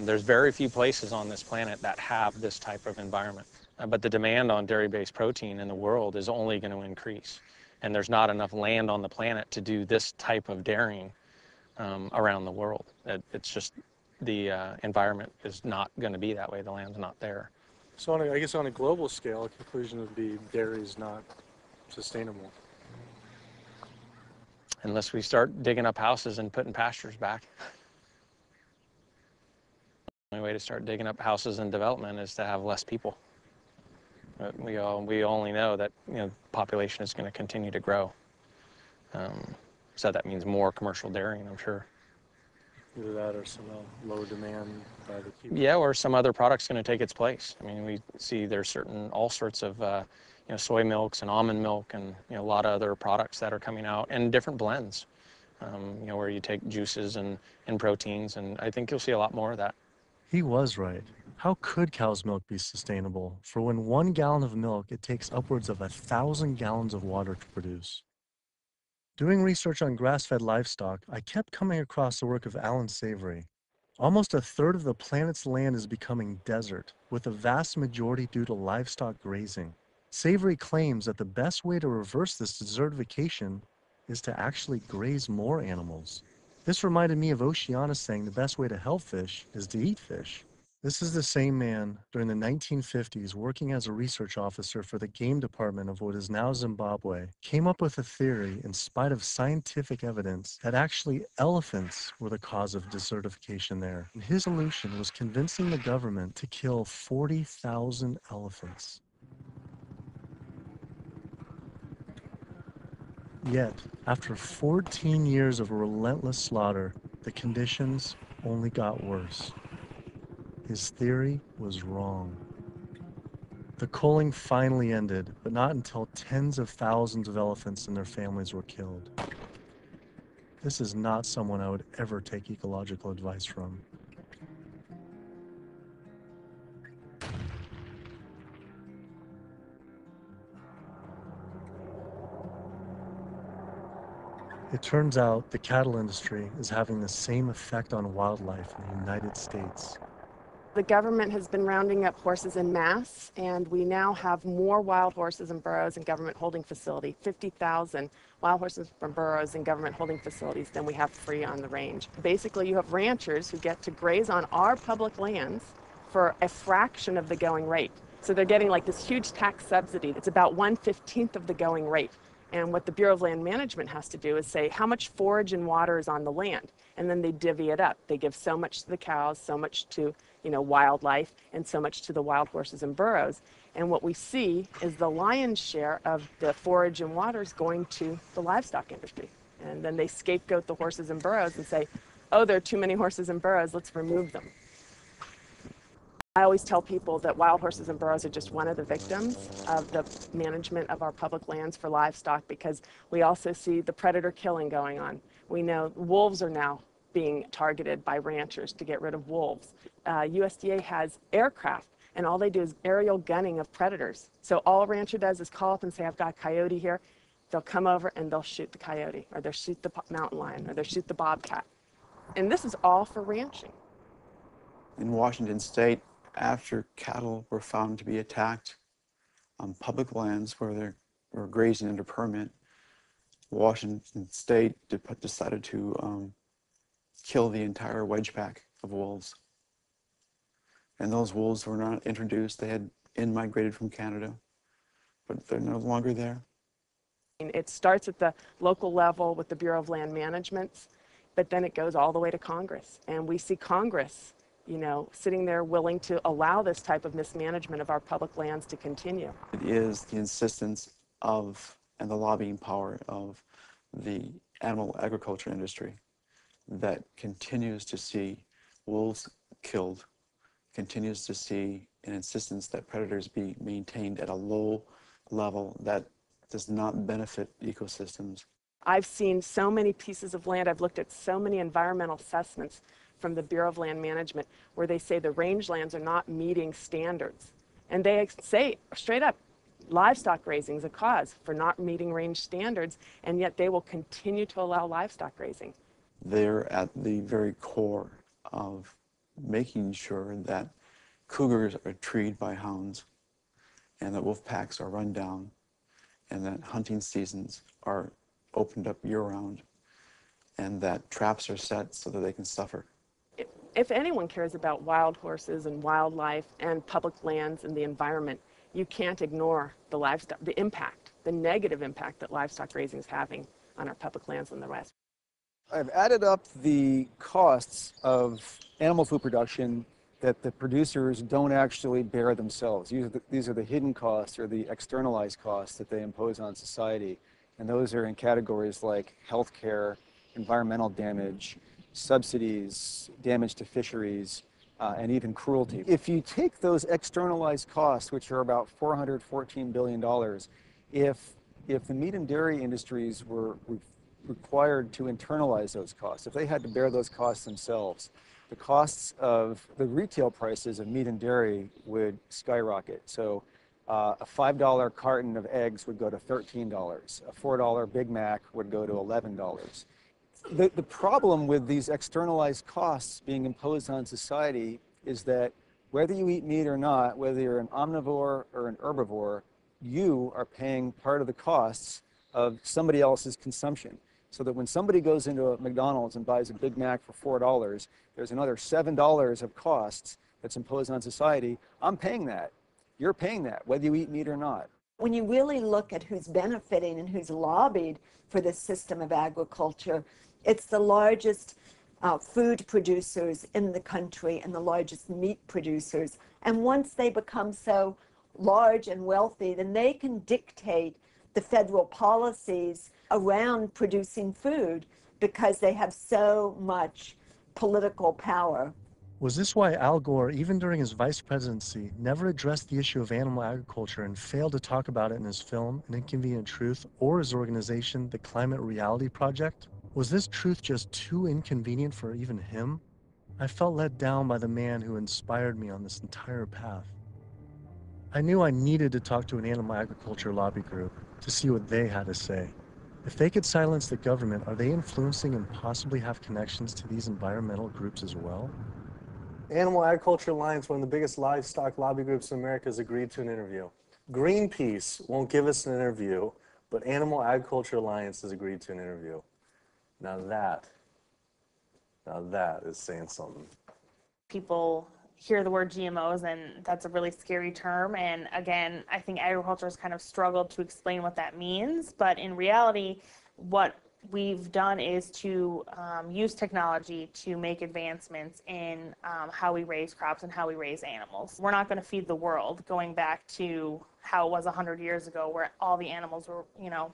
Speaker 13: There's very few places on this planet that have this type of environment. But the demand on dairy-based protein in the world is only going to increase. And there's not enough land on the planet to do this type of dairying around the world. It's just the environment is not going to be that way. The land's not there.
Speaker 12: So I guess on a global scale, a conclusion would be dairy is not sustainable.
Speaker 13: Unless we start digging up houses and putting pastures back. The only way to start digging up houses and development is to have less people. But we only know that population is going to continue to grow. So that means more commercial dairying, I'm sure.
Speaker 12: Either that or some low demand by the people.
Speaker 13: Yeah, or some other product's going to take its place. I mean, we see there's all sorts of soy milks and almond milk and a lot of other products that are coming out and different blends. Where you take juices and proteins, and I think you'll see a lot more of that.
Speaker 3: He was right. How could cow's milk be sustainable? For when 1 gallon of milk, it takes upwards of 1,000 gallons of water to produce. Doing research on grass-fed livestock, I kept coming across the work of Alan Savory. Almost a third of the planet's land is becoming desert, with a vast majority due to livestock grazing. Savory claims that the best way to reverse this desertification is to actually graze more animals. This reminded me of Oceana saying the best way to help fish is to eat fish. This is the same man during the 1950s working as a research officer for the game department of what is now Zimbabwe, came up with a theory in spite of scientific evidence that actually elephants were the cause of desertification there. And his solution was convincing the government to kill 40,000 elephants. Yet, after 14 years of relentless slaughter, the conditions only got worse. His theory was wrong. The culling finally ended, but not until tens of thousands of elephants and their families were killed. This is not someone I would ever take ecological advice from. It turns out the cattle industry is having the same effect on wildlife in the United States.
Speaker 1: The government has been rounding up horses en masse, and we now have more wild horses and burros in government holding facility, 50,000 wild horses and burros in government holding facilities than we have free on the range. Basically, you have ranchers who get to graze on our public lands for a fraction of the going rate. So they're getting like this huge tax subsidy. It's about 1/15 of the going rate. And what the Bureau of Land Management has to do is say how much forage and water is on the land. And then they divvy it up. They give so much to the cows, so much to wildlife, and so much to the wild horses and burros. And what we see is the lion's share of the forage and water is going to the livestock industry. And then they scapegoat the horses and burros and say, oh, there are too many horses and burros, let's remove them. I always tell people that wild horses and burros are just one of the victims of the management of our public lands for livestock, because we also see the predator killing going on. We know wolves are now being targeted by ranchers to get rid of wolves. USDA has aircraft, and all they do is aerial gunning of predators. So all a rancher does is call up and say, I've got a coyote here. They'll come over and they'll shoot the coyote, or they'll shoot the mountain lion, or they'll shoot the bobcat. And this is all for ranching.
Speaker 4: In Washington State, after cattle were found to be attacked on public lands where they were grazing under permit, Washington State decided to kill the entire wedge pack of wolves. And those wolves were not introduced. They had in-migrated from Canada, but they're no longer there.
Speaker 1: It starts at the local level with the Bureau of Land Management, but then it goes all the way to Congress. And we see Congress, sitting there willing to allow this type of mismanagement of our public lands to continue.
Speaker 4: It is the insistence of and the lobbying power of the animal agriculture industry that continues to see wolves killed, continues to see an insistence that predators be maintained at a low level that does not benefit ecosystems.
Speaker 1: I've seen so many pieces of land, I've looked at so many environmental assessments from the Bureau of Land Management where they say the rangelands are not meeting standards. And they say straight up, livestock grazing is a cause for not meeting range standards, and yet they will continue to allow livestock grazing.
Speaker 4: They're at the very core of making sure that cougars are treed by hounds, and that wolf packs are run down, and that hunting seasons are opened up year-round, and that traps are set so that they can suffer.
Speaker 1: if anyone cares about wild horses and wildlife and public lands and the environment, you can't ignore the livestock, the impact, the negative impact that livestock raising is having on our public lands in the West.
Speaker 11: I've added up the costs of animal food production that the producers don't actually bear themselves. These are the hidden costs or the externalized costs that they impose on society. And those are in categories like healthcare, environmental damage, subsidies, damage to fisheries, and even cruelty. If you take those externalized costs, which are about $414 billion, if the meat and dairy industries were required to internalize those costs, if they had to bear those costs themselves, the costs of the retail prices of meat and dairy would skyrocket. So a $5 carton of eggs would go to $13. A $4 Big Mac would go to $11. The problem with these externalized costs being imposed on society is that whether you eat meat or not, whether you're an omnivore or an herbivore, you are paying part of the costs of somebody else's consumption. So that when somebody goes into a McDonald's and buys a Big Mac for $4, there's another $7 of costs that's imposed on society. I'm paying that. You're paying that, whether you eat meat or not.
Speaker 15: When you really look at who's benefiting and who's lobbied for this system of agriculture, it's the largest food producers in the country and the largest meat producers. And once they become so large and wealthy, then they can dictate the federal policies around producing food because they have so much political power.
Speaker 3: Was this why Al Gore, even during his vice presidency, never addressed the issue of animal agriculture and failed to talk about it in his film, An Inconvenient Truth, or his organization, the Climate Reality Project? Was this truth just too inconvenient for even him? I felt let down by the man who inspired me on this entire path. I knew I needed to talk to an animal agriculture lobby group to see what they had to say. If they could silence the government, are they influencing and possibly have connections to these environmental groups as well?
Speaker 12: Animal Agriculture Alliance, one of the biggest livestock lobby groups in America, has agreed to an interview. Greenpeace won't give us an interview, but Animal Agriculture Alliance has agreed to an interview. Now that is saying something.
Speaker 18: People hear the word GMOs and that's a really scary term, and again, I think agriculture has kind of struggled to explain what that means, but in reality, what we've done is to use technology to make advancements in how we raise crops and how we raise animals. We're not going to feed the world, going back to how it was 100 years ago where all the animals were,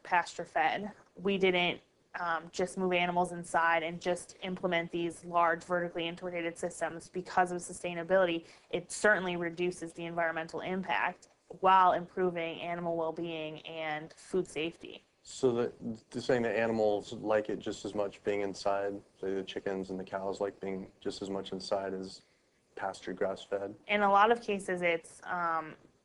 Speaker 18: pasture fed. We didn't just move animals inside and just implement these large vertically integrated systems because of sustainability. It certainly reduces the environmental impact while improving animal well-being and food safety.
Speaker 12: So they're saying that animals like it just as much being inside, say the chickens and the cows like being just as much inside as pasture grass-fed?
Speaker 18: In a lot of cases, it's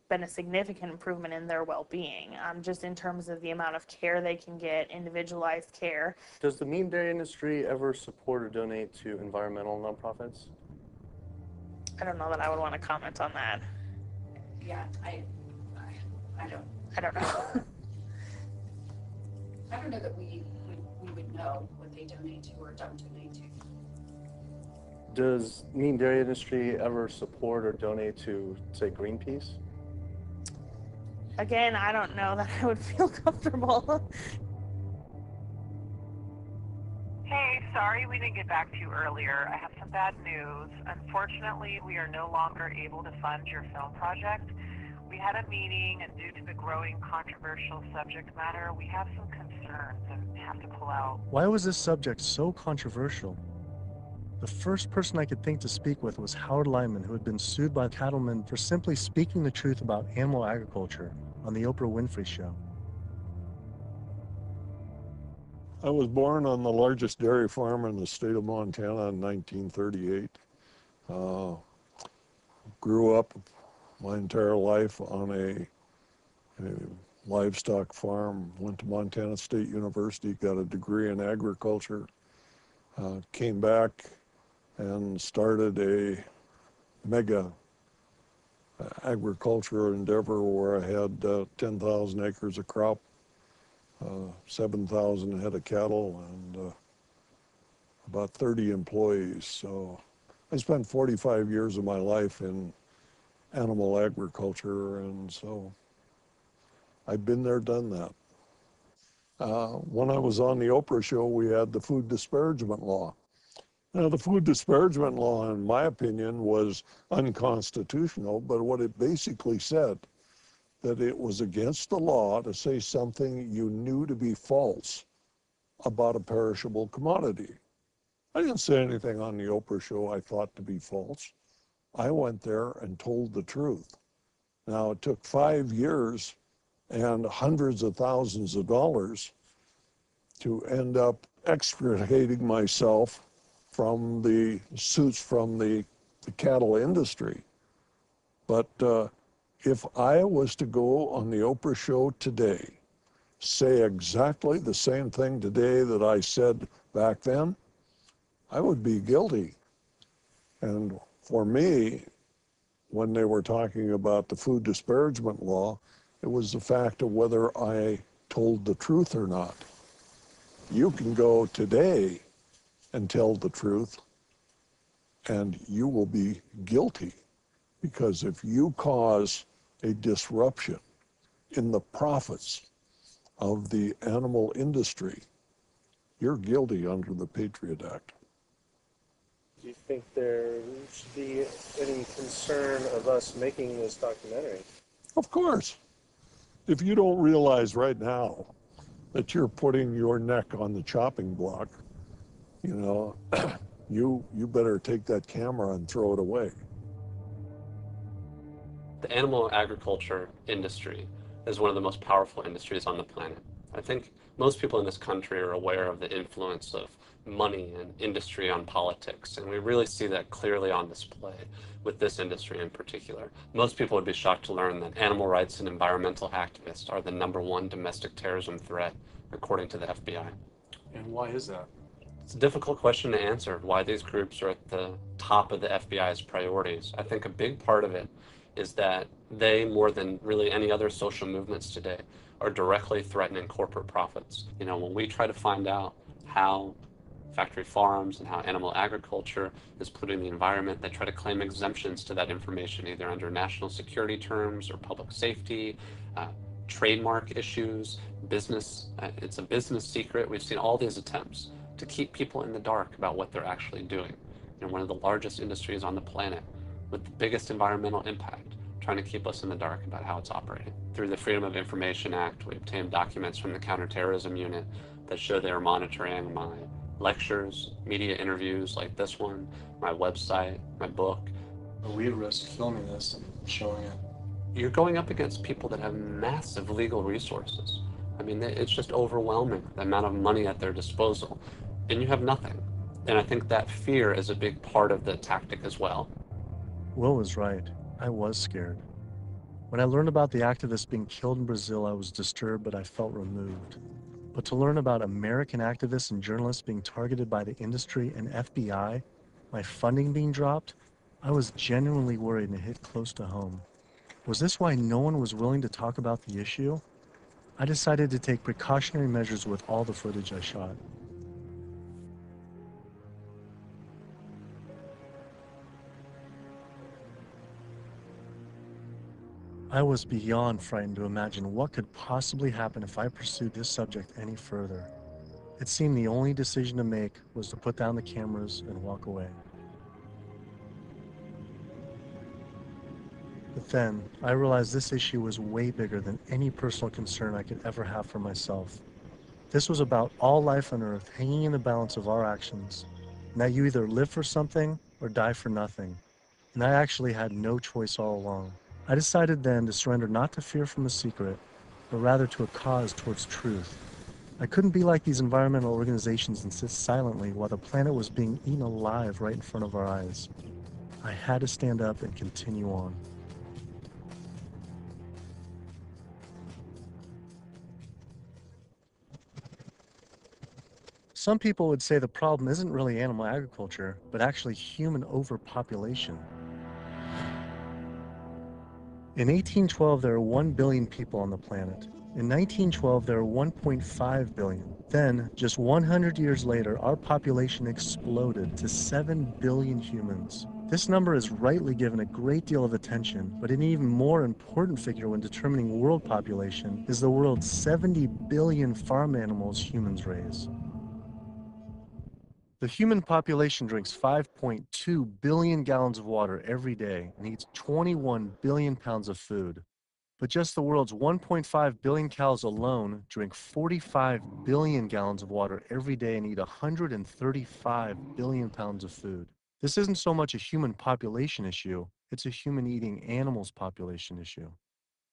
Speaker 18: been a significant improvement in their well-being, just in terms of the amount of care they can get, individualized care.
Speaker 12: Does the meat and dairy industry ever support or donate to environmental nonprofits?
Speaker 18: I don't know that I would want to comment on that.
Speaker 24: Yeah, I don't.
Speaker 18: I don't know.
Speaker 24: I don't know that we would know what they donate to or don't donate to.
Speaker 12: Does meat and dairy industry ever support or donate to, say, Greenpeace?
Speaker 18: Again, I don't know that I would feel comfortable.
Speaker 25: Hey, sorry we didn't get back to you earlier. I have some bad news. Unfortunately, we are no longer able to fund your film project. We had a meeting, and due to the growing controversial subject matter, we have some concerns and have to pull out.
Speaker 3: Why was this subject so controversial? The first person I could think to speak with was Howard Lyman, who had been sued by cattlemen for simply speaking the truth about animal agriculture on the Oprah Winfrey Show.
Speaker 26: I was born on the largest dairy farm in the state of Montana in 1938. Grew up my entire life on a livestock farm, went to Montana State University, got a degree in agriculture, came back and started a mega agriculture endeavor where I had 10,000 acres of crop, 7,000 head of cattle, and about 30 employees. So I spent 45 years of my life in animal agriculture, and so I've been there, done that. When I was on the Oprah show, we had the food disparagement law. Now, the food disparagement law, in my opinion, was unconstitutional, but what it basically said, that it was against the law to say something you knew to be false about a perishable commodity. I didn't say anything on the Oprah show I thought to be false. I went there and told the truth. Now, it took 5 years and hundreds of thousands of dollars to end up extricating myself from the suits from the cattle industry. But if I was to go on the Oprah show today, say exactly the same thing today that I said back then, I would be guilty. And for me, when they were talking about the food disparagement law, it was the fact of whether I told the truth or not. You can go today and tell the truth, and you will be guilty. Because if you cause a disruption in the profits of the animal industry, you're guilty under the Patriot Act.
Speaker 12: Do you think there should be any concern of us making this documentary?
Speaker 26: Of course. If you don't realize right now that you're putting your neck on the chopping block, you know, you better take that camera and throw it away.
Speaker 8: The animal agriculture industry is one of the most powerful industries on the planet. I think most people in this country are aware of the influence of money and industry on politics, and we really see that clearly on display with this industry in particular. Most people would be shocked to learn that animal rights and environmental activists are the #1 domestic terrorism threat, according to the FBI.
Speaker 3: And why is that?
Speaker 8: It's a difficult question to answer, why these groups are at the top of the FBI's priorities. I think a big part of it is that they, more than really any other social movements today, are directly threatening corporate profits. You know, when we try to find out how factory farms and how animal agriculture is polluting the environment, they try to claim exemptions to that information, either under national security terms or public safety, trademark issues, business. It's a business secret. We've seen all these attempts to keep people in the dark about what they're actually doing. You know, one of the largest industries on the planet with the biggest environmental impact, trying to keep us in the dark about how it's operating. Through the Freedom of Information Act, we obtained documents from the Counterterrorism Unit that show they are monitoring my lectures, media interviews like this one, my website, my book.
Speaker 3: Are we at risk filming this and showing it?
Speaker 8: You're going up against people that have massive legal resources. I mean, it's just overwhelming, the amount of money at their disposal, and you have nothing. And I think that fear is a big part of the tactic as well.
Speaker 3: Will was right. I was scared. When I learned about the activists being killed in Brazil, I was disturbed, but I felt removed. But to learn about American activists and journalists being targeted by the industry and FBI, my funding being dropped, I was genuinely worried and it hit close to home. Was this why no one was willing to talk about the issue? I decided to take precautionary measures with all the footage I shot. I was beyond frightened to imagine what could possibly happen if I pursued this subject any further. It seemed the only decision to make was to put down the cameras and walk away. But then, I realized this issue was way bigger than any personal concern I could ever have for myself. This was about all life on Earth hanging in the balance of our actions, and that you either live for something or die for nothing. And I actually had no choice all along. I decided then to surrender not to fear from a secret, but rather to a cause towards truth. I couldn't be like these environmental organizations and sit silently while the planet was being eaten alive right in front of our eyes. I had to stand up and continue on. Some people would say the problem isn't really animal agriculture, but actually human overpopulation. In 1812, there were 1 billion people on the planet. In 1912, there were 1.5 billion. Then, just 100 years later, our population exploded to 7 billion humans. This number is rightly given a great deal of attention, but an even more important figure when determining world population is the world's 70 billion farm animals humans raise. The human population drinks 5.2 billion gallons of water every day and eats 21 billion pounds of food. But just the world's 1.5 billion cows alone drink 45 billion gallons of water every day and eat 135 billion pounds of food. This isn't so much a human population issue, it's a human eating animals population issue.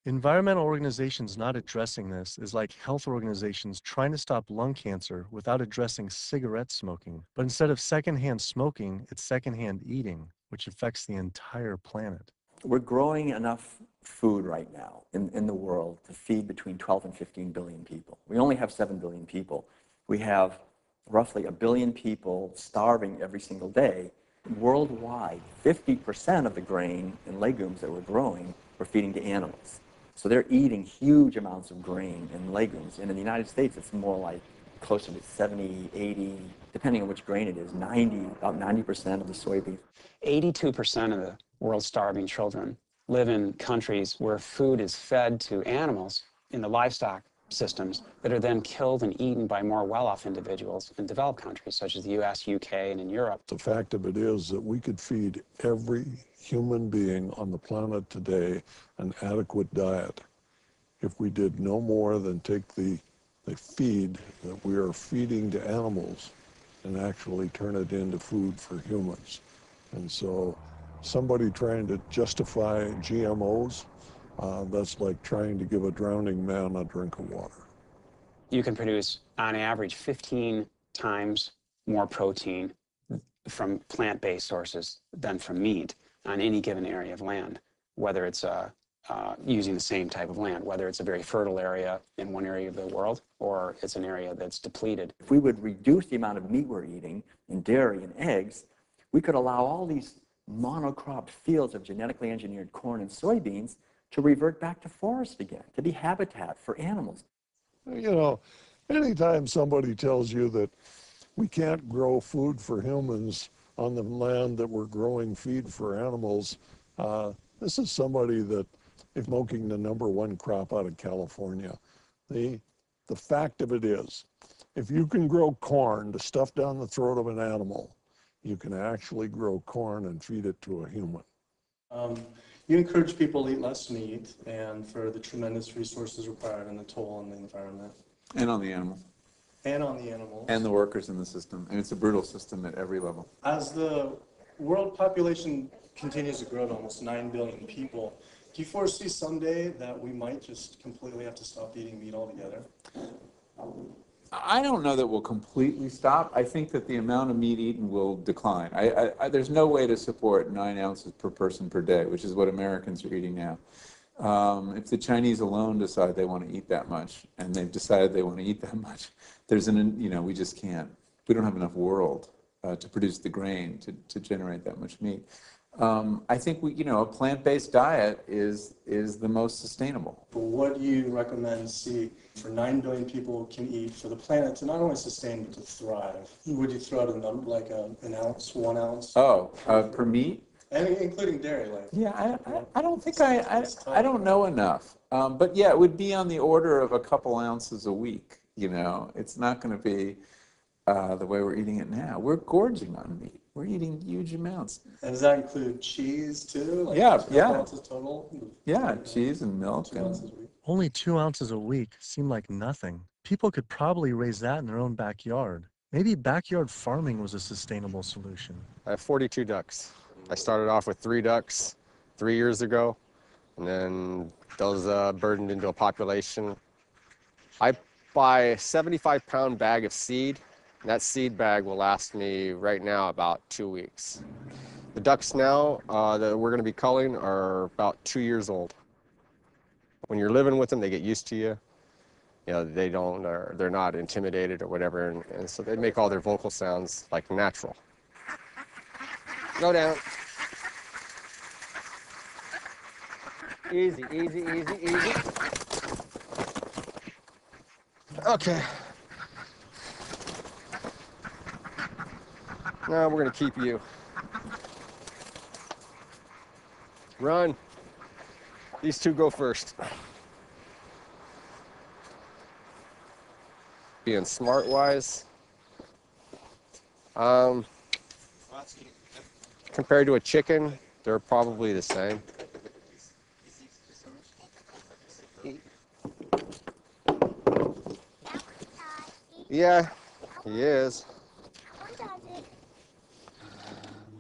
Speaker 3: Environmental organizations not addressing this is like health organizations trying to stop lung cancer without addressing cigarette smoking. But instead of secondhand smoking, it's secondhand eating, which affects the entire planet.
Speaker 14: We're growing enough food right now in the world to feed between 12 and 15 billion people. We only have 7 billion people. We have roughly 1 billion people starving every single day. Worldwide, 50% of the grain and legumes that we're growing, we're feeding to animals. So they're eating huge amounts of grain and legumes. And in the United States, it's more like closer to 70, 80, depending on which grain it is, about 90% of the soybeans.
Speaker 16: 82% of the world's starving children live in countries where food is fed to animals in the livestock systems that are then killed and eaten by more well-off individuals in developed countries such as the US, UK, and in Europe.
Speaker 26: The fact of it is that we could feed every human being on the planet today an adequate diet if we did no more than take the feed that we are feeding to animals and actually turn it into food for humans. And so somebody trying to justify GMOs, that's like trying to give a drowning man a drink of water.
Speaker 16: You can produce, on average, 15 times more protein from plant-based sources than from meat on any given area of land, whether it's using the same type of land, whether it's a very fertile area in one area of the world or it's an area that's depleted.
Speaker 14: If we would reduce the amount of meat we're eating and dairy and eggs, we could allow all these monocropped fields of genetically engineered corn and soybeans to revert back to forest again, to be habitat for animals.
Speaker 26: You know, anytime somebody tells you that we can't grow food for humans on the land that we're growing feed for animals, this is somebody that is smoking the #1 crop out of California. The fact of it is, if you can grow corn to stuff down the throat of an animal, you can actually grow corn and feed it to a human.
Speaker 12: You encourage people to eat less meat and for the tremendous resources required and the toll on the environment.
Speaker 17: And on the animal.
Speaker 12: And on the animals.
Speaker 17: And the workers in the system. And it's a brutal system at every level.
Speaker 12: As the world population continues to grow to almost 9 billion people, do you foresee someday that we might just completely have to stop eating meat altogether?
Speaker 17: I don't know that we'll completely stop. I think that the amount of meat eaten will decline. There's no way to support 9 ounces per person per day, which is what Americans are eating now. If the Chinese alone decide they want to eat that much, and they've decided they want to eat that much, we just can't. We don't have enough world to produce the grain to generate that much meat. I think a plant-based diet is the most sustainable.
Speaker 12: But what do you recommend for 9 billion people can eat for the planet to not only sustain but to thrive? Would you throw out a number like an ounce, 1 ounce?
Speaker 17: Oh, per meat?
Speaker 12: And including dairy, like.
Speaker 17: Yeah, I don't think I don't know enough. But yeah, it would be on the order of a couple ounces a week. It's not going to be the way we're eating it now. We're gorging on meat. We're eating huge amounts.
Speaker 12: And does that include cheese too? Like
Speaker 17: Yeah.
Speaker 12: 2 ounces total?
Speaker 17: Yeah, cheese and milk.
Speaker 12: 2 ounces a week.
Speaker 3: Only 2 ounces a week seem like nothing. People could probably raise that in their own backyard. Maybe backyard farming was a sustainable solution.
Speaker 19: I have 42 ducks. I started off with 3 ducks 3 years ago, and then those burdened into a population. I buy a 75-pound bag of seed, and that seed bag will last me right now about 2 weeks. The ducks now that we're going to be culling are about 2 years old. When you're living with them, they get used to you. They're not intimidated or whatever, and so they make all their vocal sounds like natural. Go down. Easy, easy, easy, easy. Okay. Now we're gonna keep you. Run. These two go first. Being smart-wise, compared to a chicken, they're probably the same. Yeah, he is.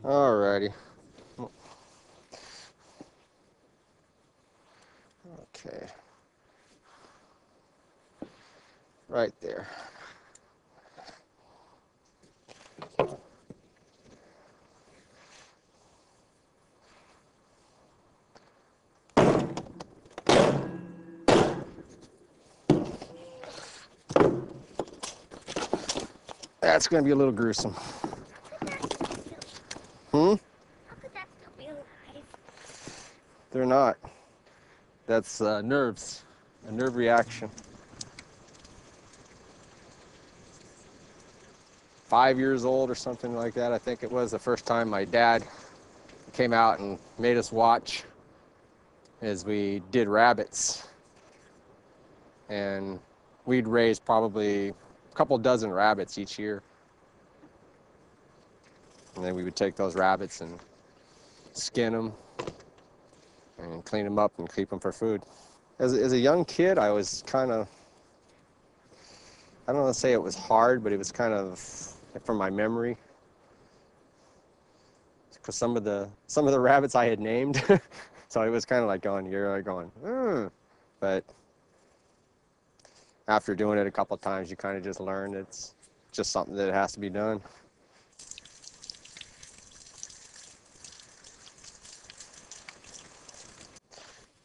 Speaker 19: Alrighty. Okay. Right there. That's going to be a little gruesome. They're not. That's nerves, a nerve reaction. 5 years old or something like that, I think it was, the first time my dad came out and made us watch as we did rabbits. And we'd raise probably a couple dozen rabbits each year. And then we would take those rabbits and skin them and clean them up and keep them for food. As a young kid, I was kind of, I don't want to say it was hard, but it was kind of from my memory. Because some of the rabbits I had named, so it was kind of like you're like going, but after doing it a couple of times, you kind of just learn it's just something that has to be done.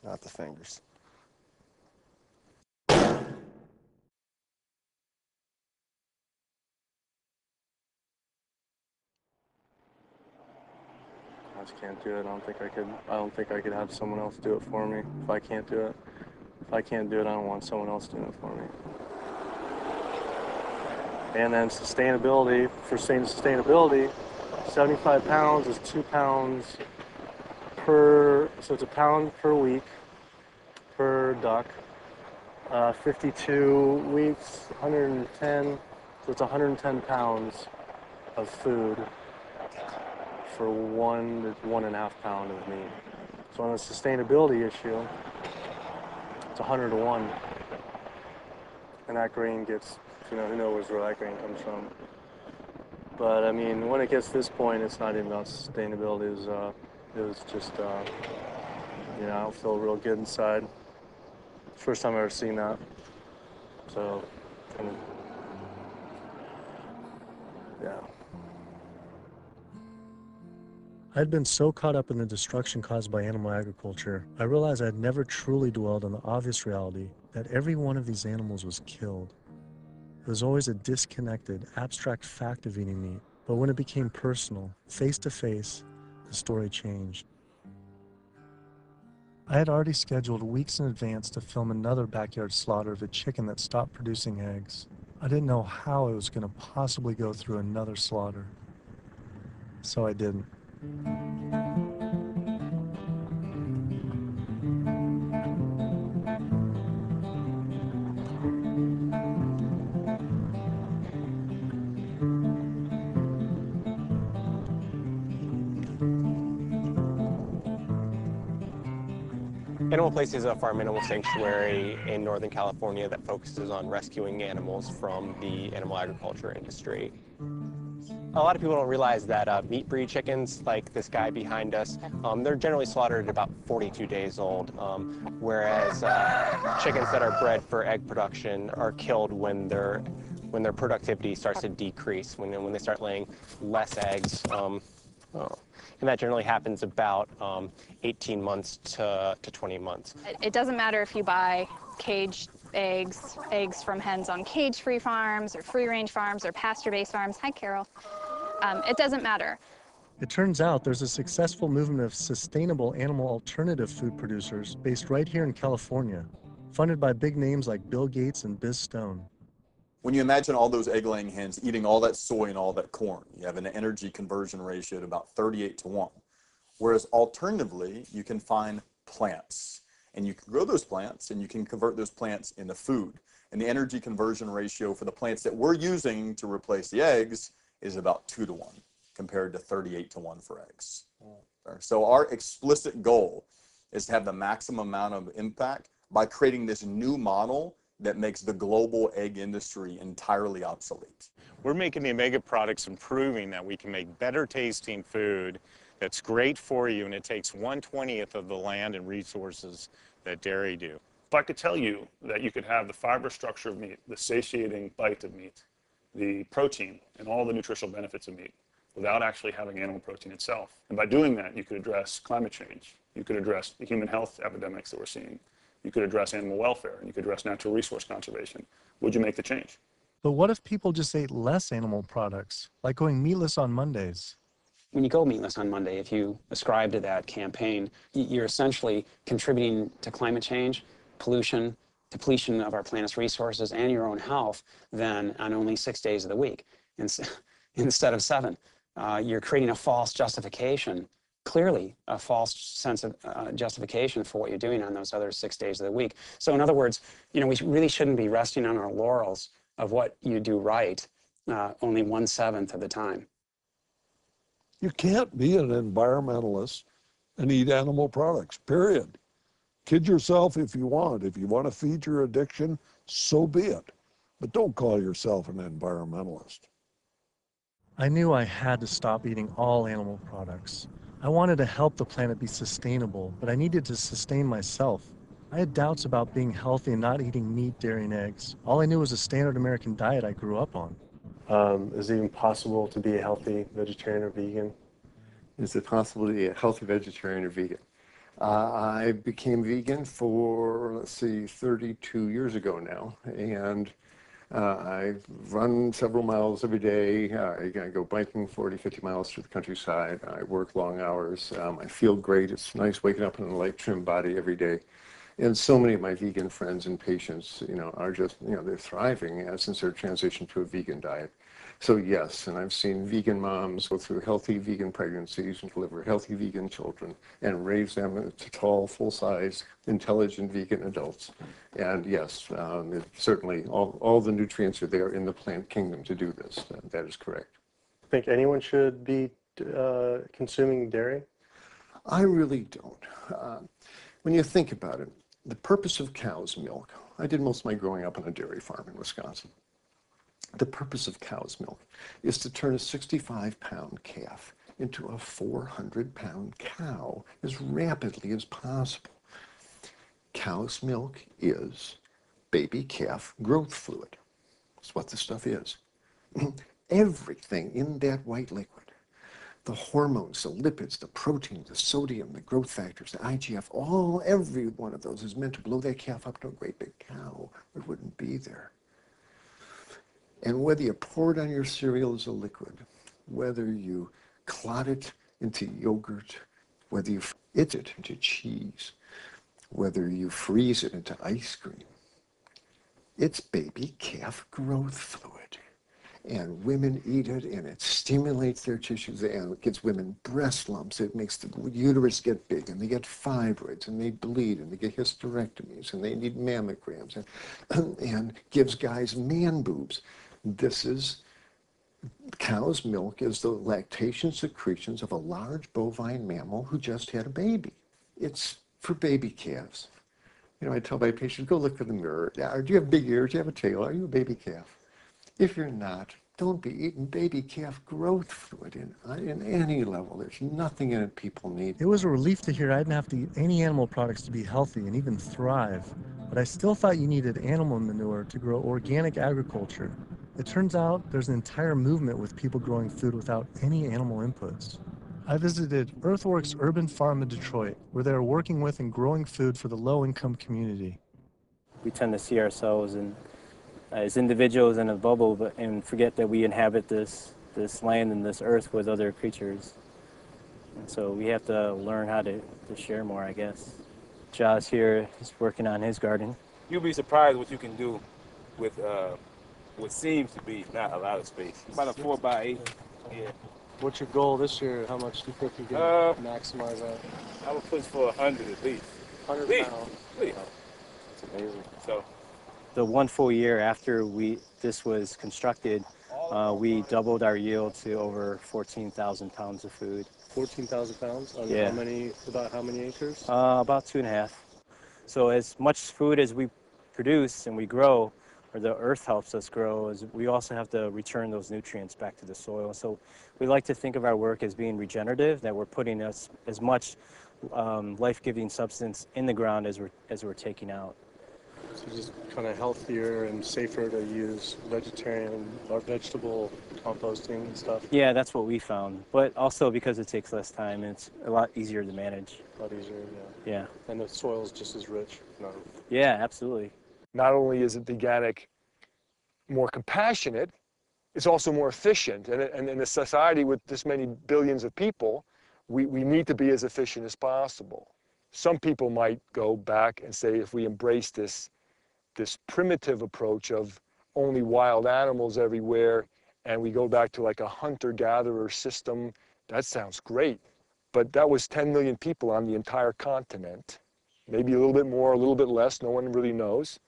Speaker 19: Not the fingers.
Speaker 12: I just can't do it. I don't think I could have someone else do it for me if I can't do it. If I can't do it, I don't want someone else doing it for me. And then sustainability, for sustainability, 75 pounds is 2 pounds per, so it's a pound per week per duck. 52 weeks, 110, so it's 110 pounds of food for 1 to 1.5 pound of meat. So on the sustainability issue, it's 100 to 1. And that grain gets, who knows where that grain comes from. But I mean, when it gets to this point, it's not even about sustainability. It was just, I don't feel real good inside. First time I've ever seen that. So, kind of, yeah.
Speaker 3: I'd been so caught up in the destruction caused by animal agriculture, I realized I had never truly dwelled on the obvious reality that every one of these animals was killed. It was always a disconnected, abstract fact of eating meat, but when it became personal, face to face, the story changed. I had already scheduled weeks in advance to film another backyard slaughter of a chicken that stopped producing eggs. I didn't know how I was going to possibly go through another slaughter. So I didn't.
Speaker 13: Animal Place is a farm animal sanctuary in Northern California that focuses on rescuing animals from the animal agriculture industry. A lot of people don't realize that meat breed chickens, like this guy behind us, they're generally slaughtered at about 42 days old, whereas chickens that are bred for egg production are killed when their productivity starts to decrease, when they start laying less eggs. And that generally happens about 18 months to 20 months.
Speaker 2: It doesn't matter if you buy caged eggs, eggs from hens on cage-free farms or free-range farms or pasture-based farms. Hi, Carol. It doesn't matter.
Speaker 3: It turns out there's a successful movement of sustainable animal alternative food producers based right here in California, funded by big names like Bill Gates and Biz Stone.
Speaker 5: When you imagine all those egg-laying hens eating all that soy and all that corn, you have an energy conversion ratio at about 38:1. Whereas alternatively, you can find plants, and you can grow those plants, and you can convert those plants into food. And the energy conversion ratio for the plants that we're using to replace the eggs is about 2:1, compared to 38:1 for eggs. So our explicit goal is to have the maximum amount of impact by creating this new model that makes the global egg industry entirely obsolete.
Speaker 6: We're making the Omega products and proving that we can make better tasting food that's great for you, and it takes 1/20th of the land and resources that dairy do.
Speaker 20: If I could tell you that you could have the fiber structure of meat, the satiating bite of meat, the protein, and all the nutritional benefits of meat without actually having animal protein itself. And by doing that, you could address climate change. You could address the human health epidemics that we're seeing. You could address animal welfare, and you could address natural resource conservation. Would you make the change?
Speaker 3: But what if people just ate less animal products, like going meatless on Mondays?
Speaker 16: When you go meatless on Monday, if you ascribe to that campaign, you're essentially contributing to climate change, pollution, depletion of our planet's resources, and your own health, then on only 6 days of the week instead of 7. You're creating a false justification, clearly a false sense of justification for what you're doing on those other 6 days of the week. So in other words, we really shouldn't be resting on our laurels of what you do right only 1/7 of the time.
Speaker 26: You can't be an environmentalist and eat animal products, period. Kid yourself if you want. If you want to feed your addiction, so be it. But don't call yourself an environmentalist.
Speaker 3: I knew I had to stop eating all animal products. I wanted to help the planet be sustainable, but I needed to sustain myself. I had doubts about being healthy and not eating meat, dairy, and eggs. All I knew was a standard American diet I grew up on.
Speaker 12: Is it even possible to be a healthy vegetarian or vegan?
Speaker 21: Is it possible to be a healthy vegetarian or vegan? I became vegan for, 32 years ago now. And I run several miles every day. I go biking 40, 50 miles through the countryside. I work long hours. I feel great. It's nice waking up in a light, trim body every day. And so many of my vegan friends and patients, are just, they're thriving since their transition to a vegan diet. So yes, and I've seen vegan moms go through healthy vegan pregnancies and deliver healthy vegan children and raise them to tall, full-size, intelligent vegan adults. And yes, certainly all the nutrients are there in the plant kingdom to do this. That is correct.
Speaker 12: Think anyone should be consuming dairy?
Speaker 21: I really don't. When you think about it, the purpose of cow's milk, I did most of my growing up on a dairy farm in Wisconsin. The purpose of cow's milk is to turn a 65-pound calf into a 400-pound cow as rapidly as possible. Cow's milk is baby calf growth fluid. That's what the stuff is. Everything in that white liquid, the hormones, the lipids, the protein, the sodium, the growth factors, the IGF, every one of those is meant to blow that calf up to a great big cow. It wouldn't be there. And whether you pour it on your cereal as a liquid, whether you clot it into yogurt, whether you eat it into cheese, whether you freeze it into ice cream, it's baby calf growth fluid. And women eat it, and it stimulates their tissues, and it gives women breast lumps. It makes the uterus get big, and they get fibroids, and they bleed, and they get hysterectomies, and they need mammograms, and gives guys man boobs. Cow's milk is the lactation secretions of a large bovine mammal who just had a baby. It's for baby calves. I tell my patients, go look in the mirror. Do you have big ears? Do you have a tail? Are you a baby calf? If you're not, don't be eating baby calf growth fluid in any level. There's nothing in it people need.
Speaker 3: It was a relief to hear I didn't have to eat any animal products to be healthy and even thrive. But I still thought you needed animal manure to grow organic agriculture. It turns out there's an entire movement with people growing food without any animal inputs. I visited Earthworks Urban Farm in Detroit, where they are working with and growing food for the low-income community.
Speaker 22: We tend to see ourselves as individuals in a bubble, and forget that we inhabit this land and this earth with other creatures. And so we have to learn how to share more, I guess. Josh here is working on his garden.
Speaker 1: You'll be surprised what you can do with what seems to be not a lot of space. About a 4x8. Yeah.
Speaker 12: What's your goal this year? How much do you think you can maximize that?
Speaker 1: I would push for 100 at least.
Speaker 12: 100 pounds.
Speaker 1: Please.
Speaker 12: That's amazing.
Speaker 1: So
Speaker 22: The one full year after this was constructed, we doubled our yield to over 14,000 pounds of food.
Speaker 12: 14,000 pounds on
Speaker 22: Yeah.
Speaker 12: about how many acres?
Speaker 22: About 2.5. So as much food as we produce and we grow, or the earth helps us grow, is we also have to return those nutrients back to the soil. So we like to think of our work as being regenerative, that we're putting as much life-giving substance in the ground as we're taking out.
Speaker 12: So just kind of healthier and safer to use vegetarian or vegetable composting and stuff.
Speaker 22: Yeah, that's what we found. But also because it takes less time, it's a lot easier to manage.
Speaker 12: A lot easier, yeah.
Speaker 22: Yeah.
Speaker 12: And the soil's just as rich. No.
Speaker 22: Yeah, absolutely.
Speaker 4: Not only is it veganic more compassionate, it's also more efficient. And in a society with this many billions of people, we need to be as efficient as possible. Some people might go back and say, if we embrace this primitive approach of only wild animals everywhere, and we go back to like a hunter-gatherer system, that sounds great. But that was 10 million people on the entire continent. Maybe a little bit more, a little bit less, no one really knows.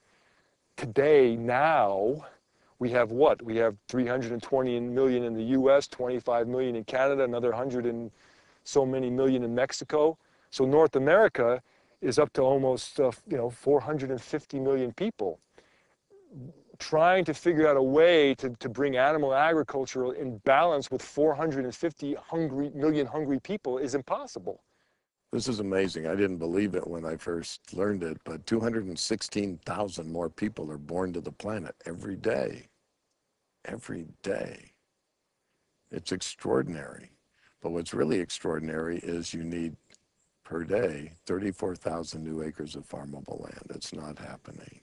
Speaker 4: Today, now, we have what? We have 320 million in the US, 25 million in Canada, another 100 and so many million in Mexico. So North America is up to almost 450 million people. Trying to figure out a way to bring animal agriculture in balance with 450 million hungry people is impossible.
Speaker 26: This is amazing. I didn't believe it when I first learned it, but 216,000 more people are born to the planet every day. Every day. It's extraordinary. But what's really extraordinary is you need, per day, 34,000 new acres of farmable land. It's not happening.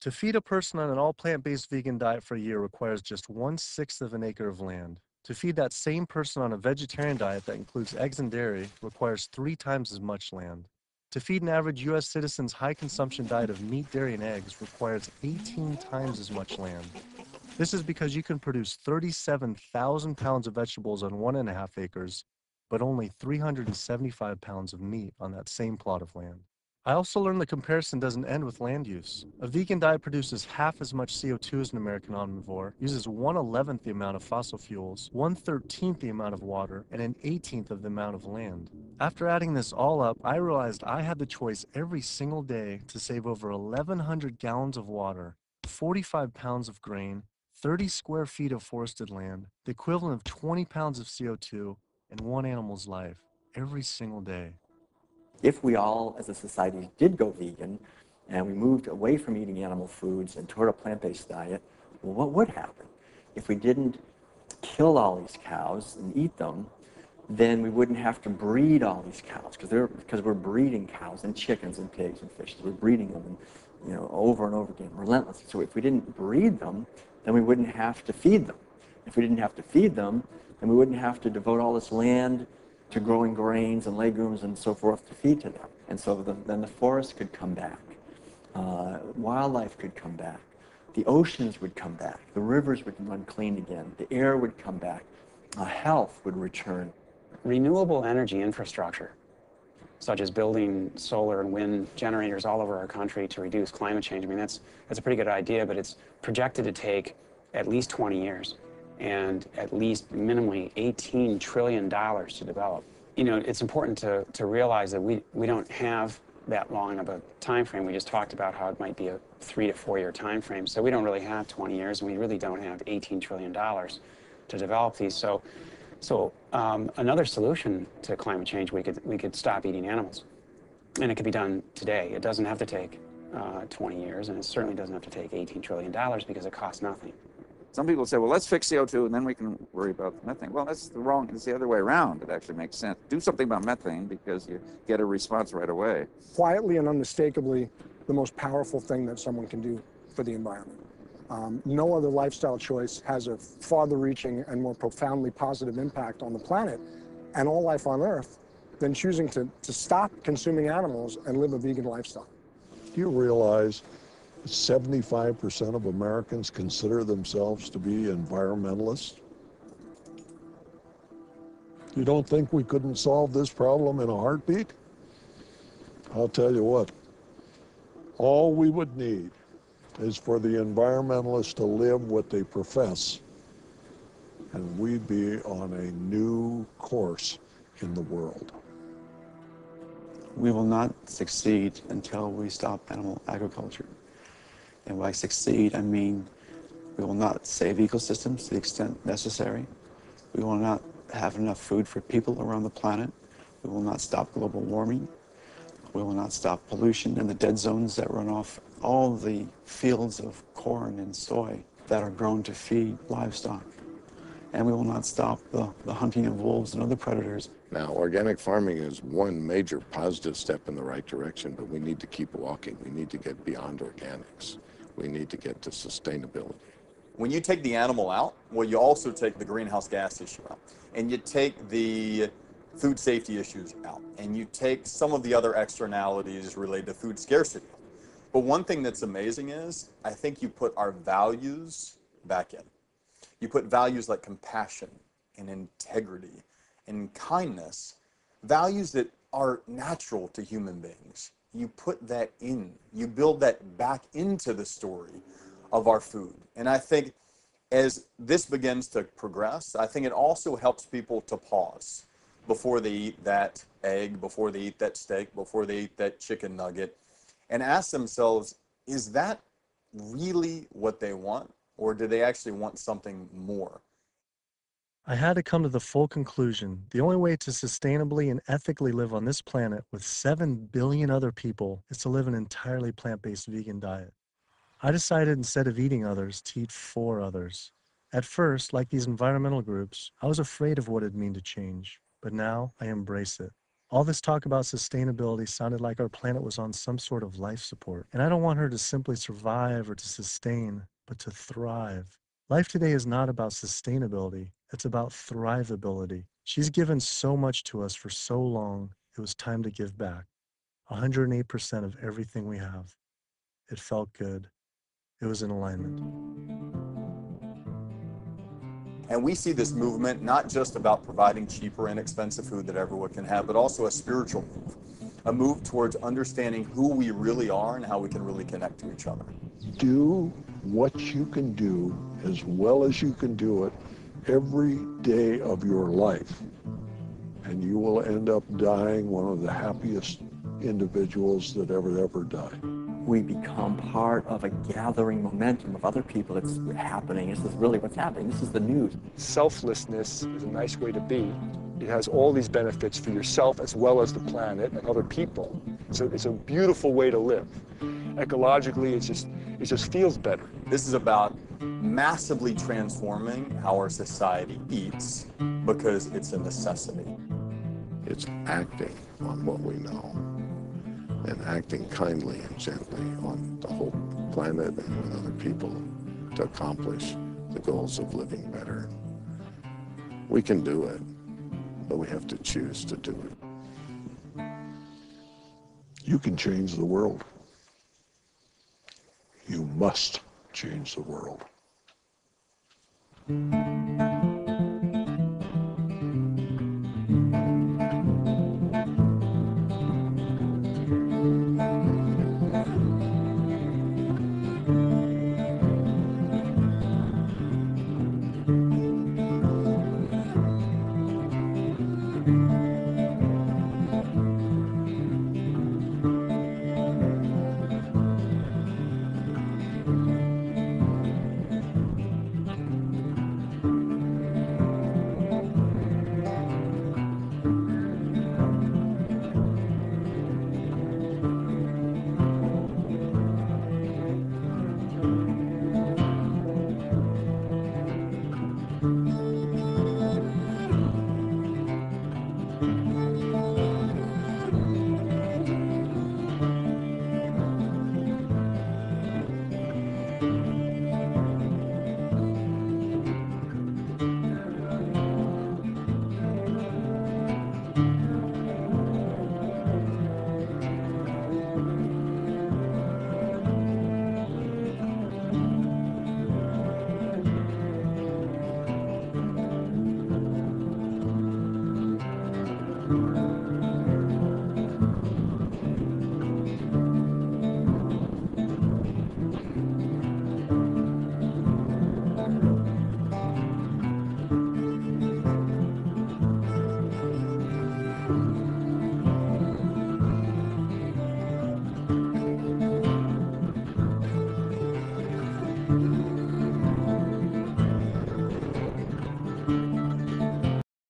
Speaker 3: To feed a person on an all plant-based vegan diet for a year requires just 1/6 of an acre of land. To feed that same person on a vegetarian diet that includes eggs and dairy requires 3 times as much land. To feed an average U.S. citizen's high consumption diet of meat, dairy, and eggs requires 18 times as much land. This is because you can produce 37,000 pounds of vegetables on 1.5 acres, but only 375 pounds of meat on that same plot of land. I also learned the comparison doesn't end with land use. A vegan diet produces half as much CO2 as an American omnivore, uses 1/11th the amount of fossil fuels, 1/13th the amount of water, and 1/18th of the amount of land. After adding this all up, I realized I had the choice every single day to save over 1,100 gallons of water, 45 pounds of grain, 30 square feet of forested land, the equivalent of 20 pounds of CO2, and one animal's life every single day.
Speaker 14: If we all, as a society, did go vegan and we moved away from eating animal foods and toward a plant-based diet, well, what would happen? If we didn't kill all these cows and eat them, then we wouldn't have to breed all these cows because we're breeding cows and chickens and pigs and fishes. We're breeding them, over and over again, relentlessly. So if we didn't breed them, then we wouldn't have to feed them. If we didn't have to feed them, then we wouldn't have to devote all this land to growing grains and legumes and so forth to feed to them. And so then the forest could come back. Wildlife could come back. The oceans would come back. The rivers would run clean again. The air would come back. Health would return.
Speaker 16: Renewable energy infrastructure, such as building solar and wind generators all over our country to reduce climate change. I mean, that's a pretty good idea, but it's projected to take at least 20 years and at least minimally $18 trillion to develop. It's important to realize that we don't have that long of a time frame. We just talked about how it might be a 3 to 4 year time frame. So we don't really have 20 years, and we really don't have $18 trillion to develop these. So another solution to climate change, we could stop eating animals, and it could be done today. It doesn't have to take 20 years, and it certainly doesn't have to take $18 trillion because it costs nothing.
Speaker 7: Some people say, well, let's fix CO2 and then we can worry about methane. Well, it's the other way around. It actually makes sense. Do something about methane because you get a response right away.
Speaker 9: Quietly and unmistakably, the most powerful thing that someone can do for the environment. No other lifestyle choice has a farther reaching and more profoundly positive impact on the planet and all life on Earth than choosing to stop consuming animals and live a vegan lifestyle.
Speaker 26: Do you realize 75% of Americans consider themselves to be environmentalists? You don't think we couldn't solve this problem in a heartbeat? I'll tell you what, all we would need is for the environmentalists to live what they profess, and we'd be on a new course in the world.
Speaker 10: We will not succeed until we stop animal agriculture. And by succeed, I mean we will not save ecosystems to the extent necessary. We will not have enough food for people around the planet. We will not stop global warming. We will not stop pollution in the dead zones that run off all the fields of corn and soy that are grown to feed livestock. And we will not stop the hunting of wolves and other predators.
Speaker 11: Now, organic farming is one major positive step in the right direction, but we need to keep walking. We need to get beyond organics. We need to get to sustainability.
Speaker 5: When you take the animal out, well, you also take the greenhouse gas issue out, and you take the food safety issues out, and you take some of the other externalities related to food scarcity. But one thing that's amazing is, I think you put our values back in. You put values like compassion and integrity and kindness, values that are natural to human beings. You put that in. You build that back into the story of our food. And I think as this begins to progress, I think it also helps people to pause before they eat that egg, before they eat that steak, before they eat that chicken nugget, and ask themselves, is that really what they want? Or do they actually want something more?
Speaker 3: I had to come to the full conclusion the only way to sustainably and ethically live on this planet with 7 billion other people is to live an entirely plant-based vegan diet. I decided instead of eating others, to eat for others. At first, like these environmental groups, I was afraid of what it'd mean to change, but now I embrace it. All this talk about sustainability sounded like our planet was on some sort of life support, and I don't want her to simply survive or to sustain, but to thrive. Life today is not about sustainability, it's about thrivability. She's given so much to us for so long, it was time to give back. 108% of everything we have. It felt good. It was in alignment.
Speaker 5: And we see this movement not just about providing cheaper and inexpensive food that everyone can have, but also a spiritual move. A move towards understanding who we really are and how we can really connect to each other.
Speaker 26: Do what you can do as well as you can do it every day of your life, and you will end up dying one of the happiest individuals that ever died.
Speaker 14: We become part of a gathering momentum of other people that's happening. This is really what's happening. This is the news.
Speaker 4: Selflessness is a nice way to be. It has all these benefits for yourself as well as the planet and other people. So it's a beautiful way to live. Ecologically, it just feels better.
Speaker 5: This is about massively transforming how our society eats because it's a necessity.
Speaker 11: It's acting on what we know and acting kindly and gently on the whole planet and with other people to accomplish the goals of living better. We can do it, but we have to choose to do it.
Speaker 26: You can change the world. You must change the world.